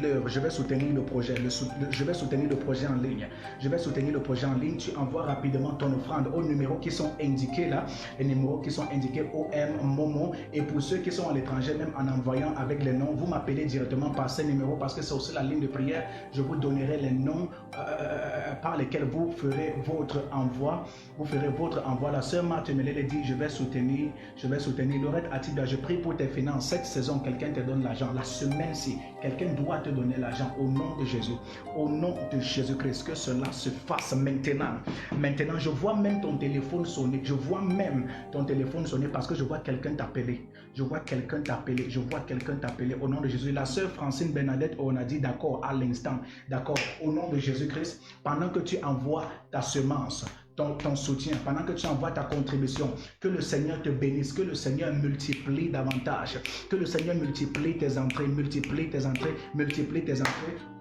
l'œuvre, je vais soutenir le projet, je vais soutenir le projet en ligne. Je vais soutenir le projet en ligne. Tu envoies rapidement ton offrande aux numéros qui sont indiqués là, les numéros qui sont indiqués OM, Momo. Et pour ceux qui sont à l'étranger, même en envoyant avec les noms, vous m'appelez directement par ces numéros parce que c'est aussi la ligne de prière. Je vous donnerai les noms par lesquels vous ferez votre envoi. Vous ferez votre envoi. La sœur Marthe Melele dit je vais soutenir. Lorette Atiba, je prie pour tes finances. Cette saison, quelqu'un te donne l'argent. La semaine-ci, quelqu'un doit te donner l'argent au nom de Jésus. Au nom de Jésus-Christ, que cela se fasse maintenant. Maintenant, je vois même ton téléphone sonner. Je vois même ton téléphone sonner parce que je vois quelqu'un t'appeler. Je vois quelqu'un t'appeler au nom de Jésus. La sœur Francine Bernadette, on a dit d'accord à l'instant. D'accord, au nom de Jésus-Christ, pendant que tu envoies ta semence, ton soutien, pendant que tu envoies ta contribution, que le Seigneur te bénisse, que le Seigneur multiplie davantage, que le Seigneur multiplie tes entrées,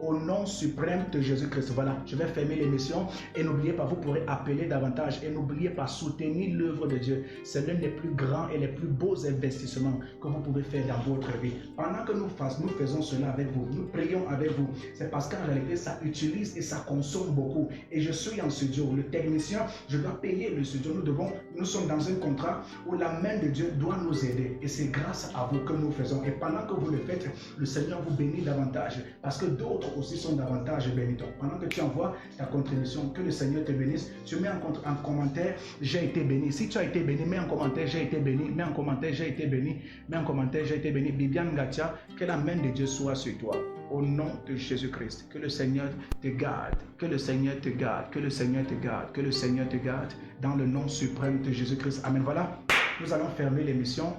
au nom suprême de Jésus-Christ. Voilà, je vais fermer l'émission et n'oubliez pas, vous pourrez appeler davantage et n'oubliez pas, soutenir l'œuvre de Dieu. C'est l'un des plus grands et les plus beaux investissements que vous pouvez faire dans votre vie. Pendant que nous faisons cela avec vous, nous prions avec vous, c'est parce qu'en réalité, ça utilise et ça consomme beaucoup. Et je suis en studio, le technicien, je dois payer le studio. Nous sommes dans un contrat où la main de Dieu doit nous aider. Et c'est grâce à vous que nous faisons. Et pendant que vous le faites, le Seigneur vous bénit davantage. Parce que d'autres aussi sont davantage bénis. Donc, pendant que tu envoies ta contribution, que le Seigneur te bénisse. Tu mets en commentaire, j'ai été béni. Si tu as été béni, mets en commentaire, j'ai été béni. Mets en commentaire, j'ai été béni. Mets en commentaire, j'ai été béni. Bibiane Gatia, que la main de Dieu soit sur toi. Au nom de Jésus-Christ, que le Seigneur te garde, que le Seigneur te garde, que le Seigneur te garde, que le Seigneur te garde, dans le nom suprême de Jésus-Christ. Amen. Voilà, nous allons fermer l'émission.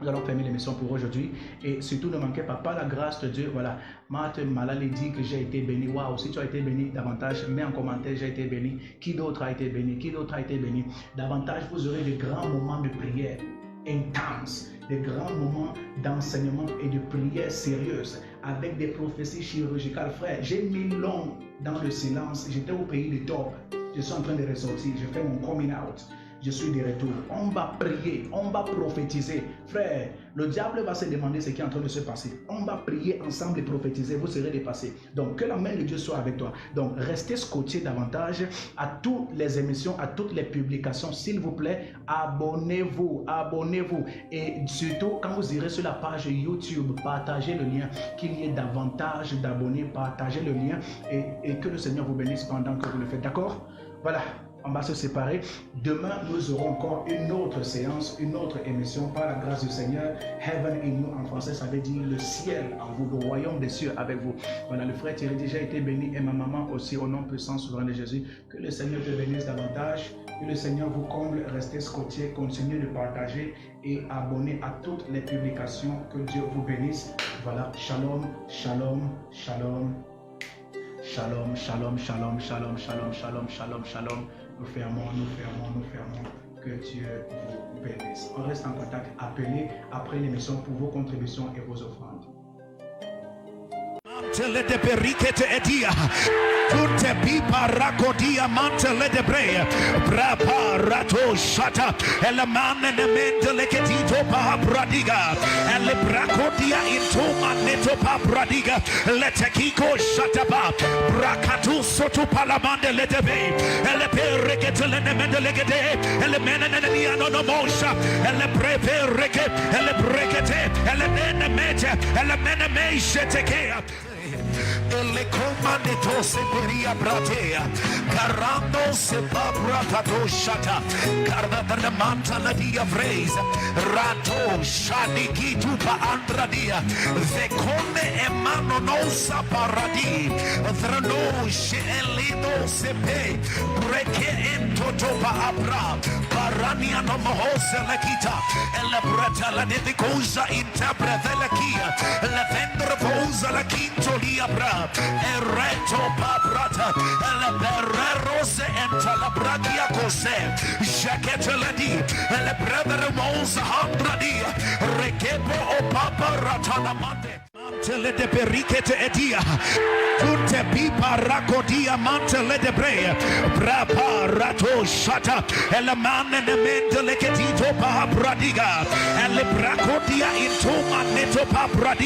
Nous allons fermer l'émission pour aujourd'hui. Et surtout, ne manquez pas, par la grâce de Dieu, voilà, Marthe Malali dit que j'ai été béni. Waouh, si tu as été béni davantage, mets en commentaire, j'ai été béni. Qui d'autre a été béni? Qui d'autre a été béni? Davantage, vous aurez de grands moments de prière intenses, des grands moments d'enseignement et de prière sérieuse, avec des prophéties chirurgicales. Frère, j'ai mis long dans le silence. J'étais au pays du top. Je suis en train de ressortir. Je fais mon coming out. Je suis de retour. On va prier, on va prophétiser. Frère, le diable va se demander ce qui est en train de se passer. On va prier ensemble et prophétiser. Vous serez dépassés. Donc, que la main de Dieu soit avec toi. Donc, restez scotchés davantage à toutes les émissions, à toutes les publications. S'il vous plaît, abonnez-vous, abonnez-vous. Et surtout, quand vous irez sur la page YouTube, partagez le lien. Qu'il y ait davantage d'abonnés, partagez le lien et que le Seigneur vous bénisse pendant que vous le faites. D'accord? Voilà. On va se séparer. Demain, nous aurons encore une autre séance, une autre émission par la grâce du Seigneur. Heaven in you, en français, ça veut dire le ciel en vous, le royaume des cieux avec vous. Voilà, le frère Thierry déjà été béni et ma maman aussi au nom puissant souverain de Jésus. Que le Seigneur te bénisse davantage. Que le Seigneur vous comble. Restez scotchés, continuez de partager et abonnez à toutes les publications. Que Dieu vous bénisse. Voilà, shalom, shalom, shalom. Shalom, shalom, shalom, shalom, shalom, shalom, shalom, shalom. Nous fermons. Que Dieu vous bénisse. On reste en contact. Appelez après l'émission pour vos contributions et vos offrandes. Mantele de berikete edia, tunte pipa rakodia mantele de brea, brapa rato shata, ele mane ne mendele ketito pa bradiga, ele brakodia intuma neto pa bradiga, lete kiko shata pa, brakatu sotu palamande lete be, ele perekete le ne mendele gede, ele mene ne ni anono mosha, ele prepereke, ele brekete, ele mene mete, ele mene me shetekea. le comande tose peria bratea carando se babrata doshata carda da manta la dia vreza rato shani kitu pa andradia ve come e mano non sa paradi drano she elido se pe breke ento topa abra parania no mohose la kita e la brata la de cosa interpreta la kia la vendra vosa la quinto li abra e reto paprata e la berrero se entra la bradia cos'è jaquette la di e la brevere mosa handradia rekepo o paparata la mante mantele de perichete edia tutte pipa racodia mantele de brea brapa rato shata e la manne ne mentele che tito pa bradiga e le bracodia into manneto pa bradiga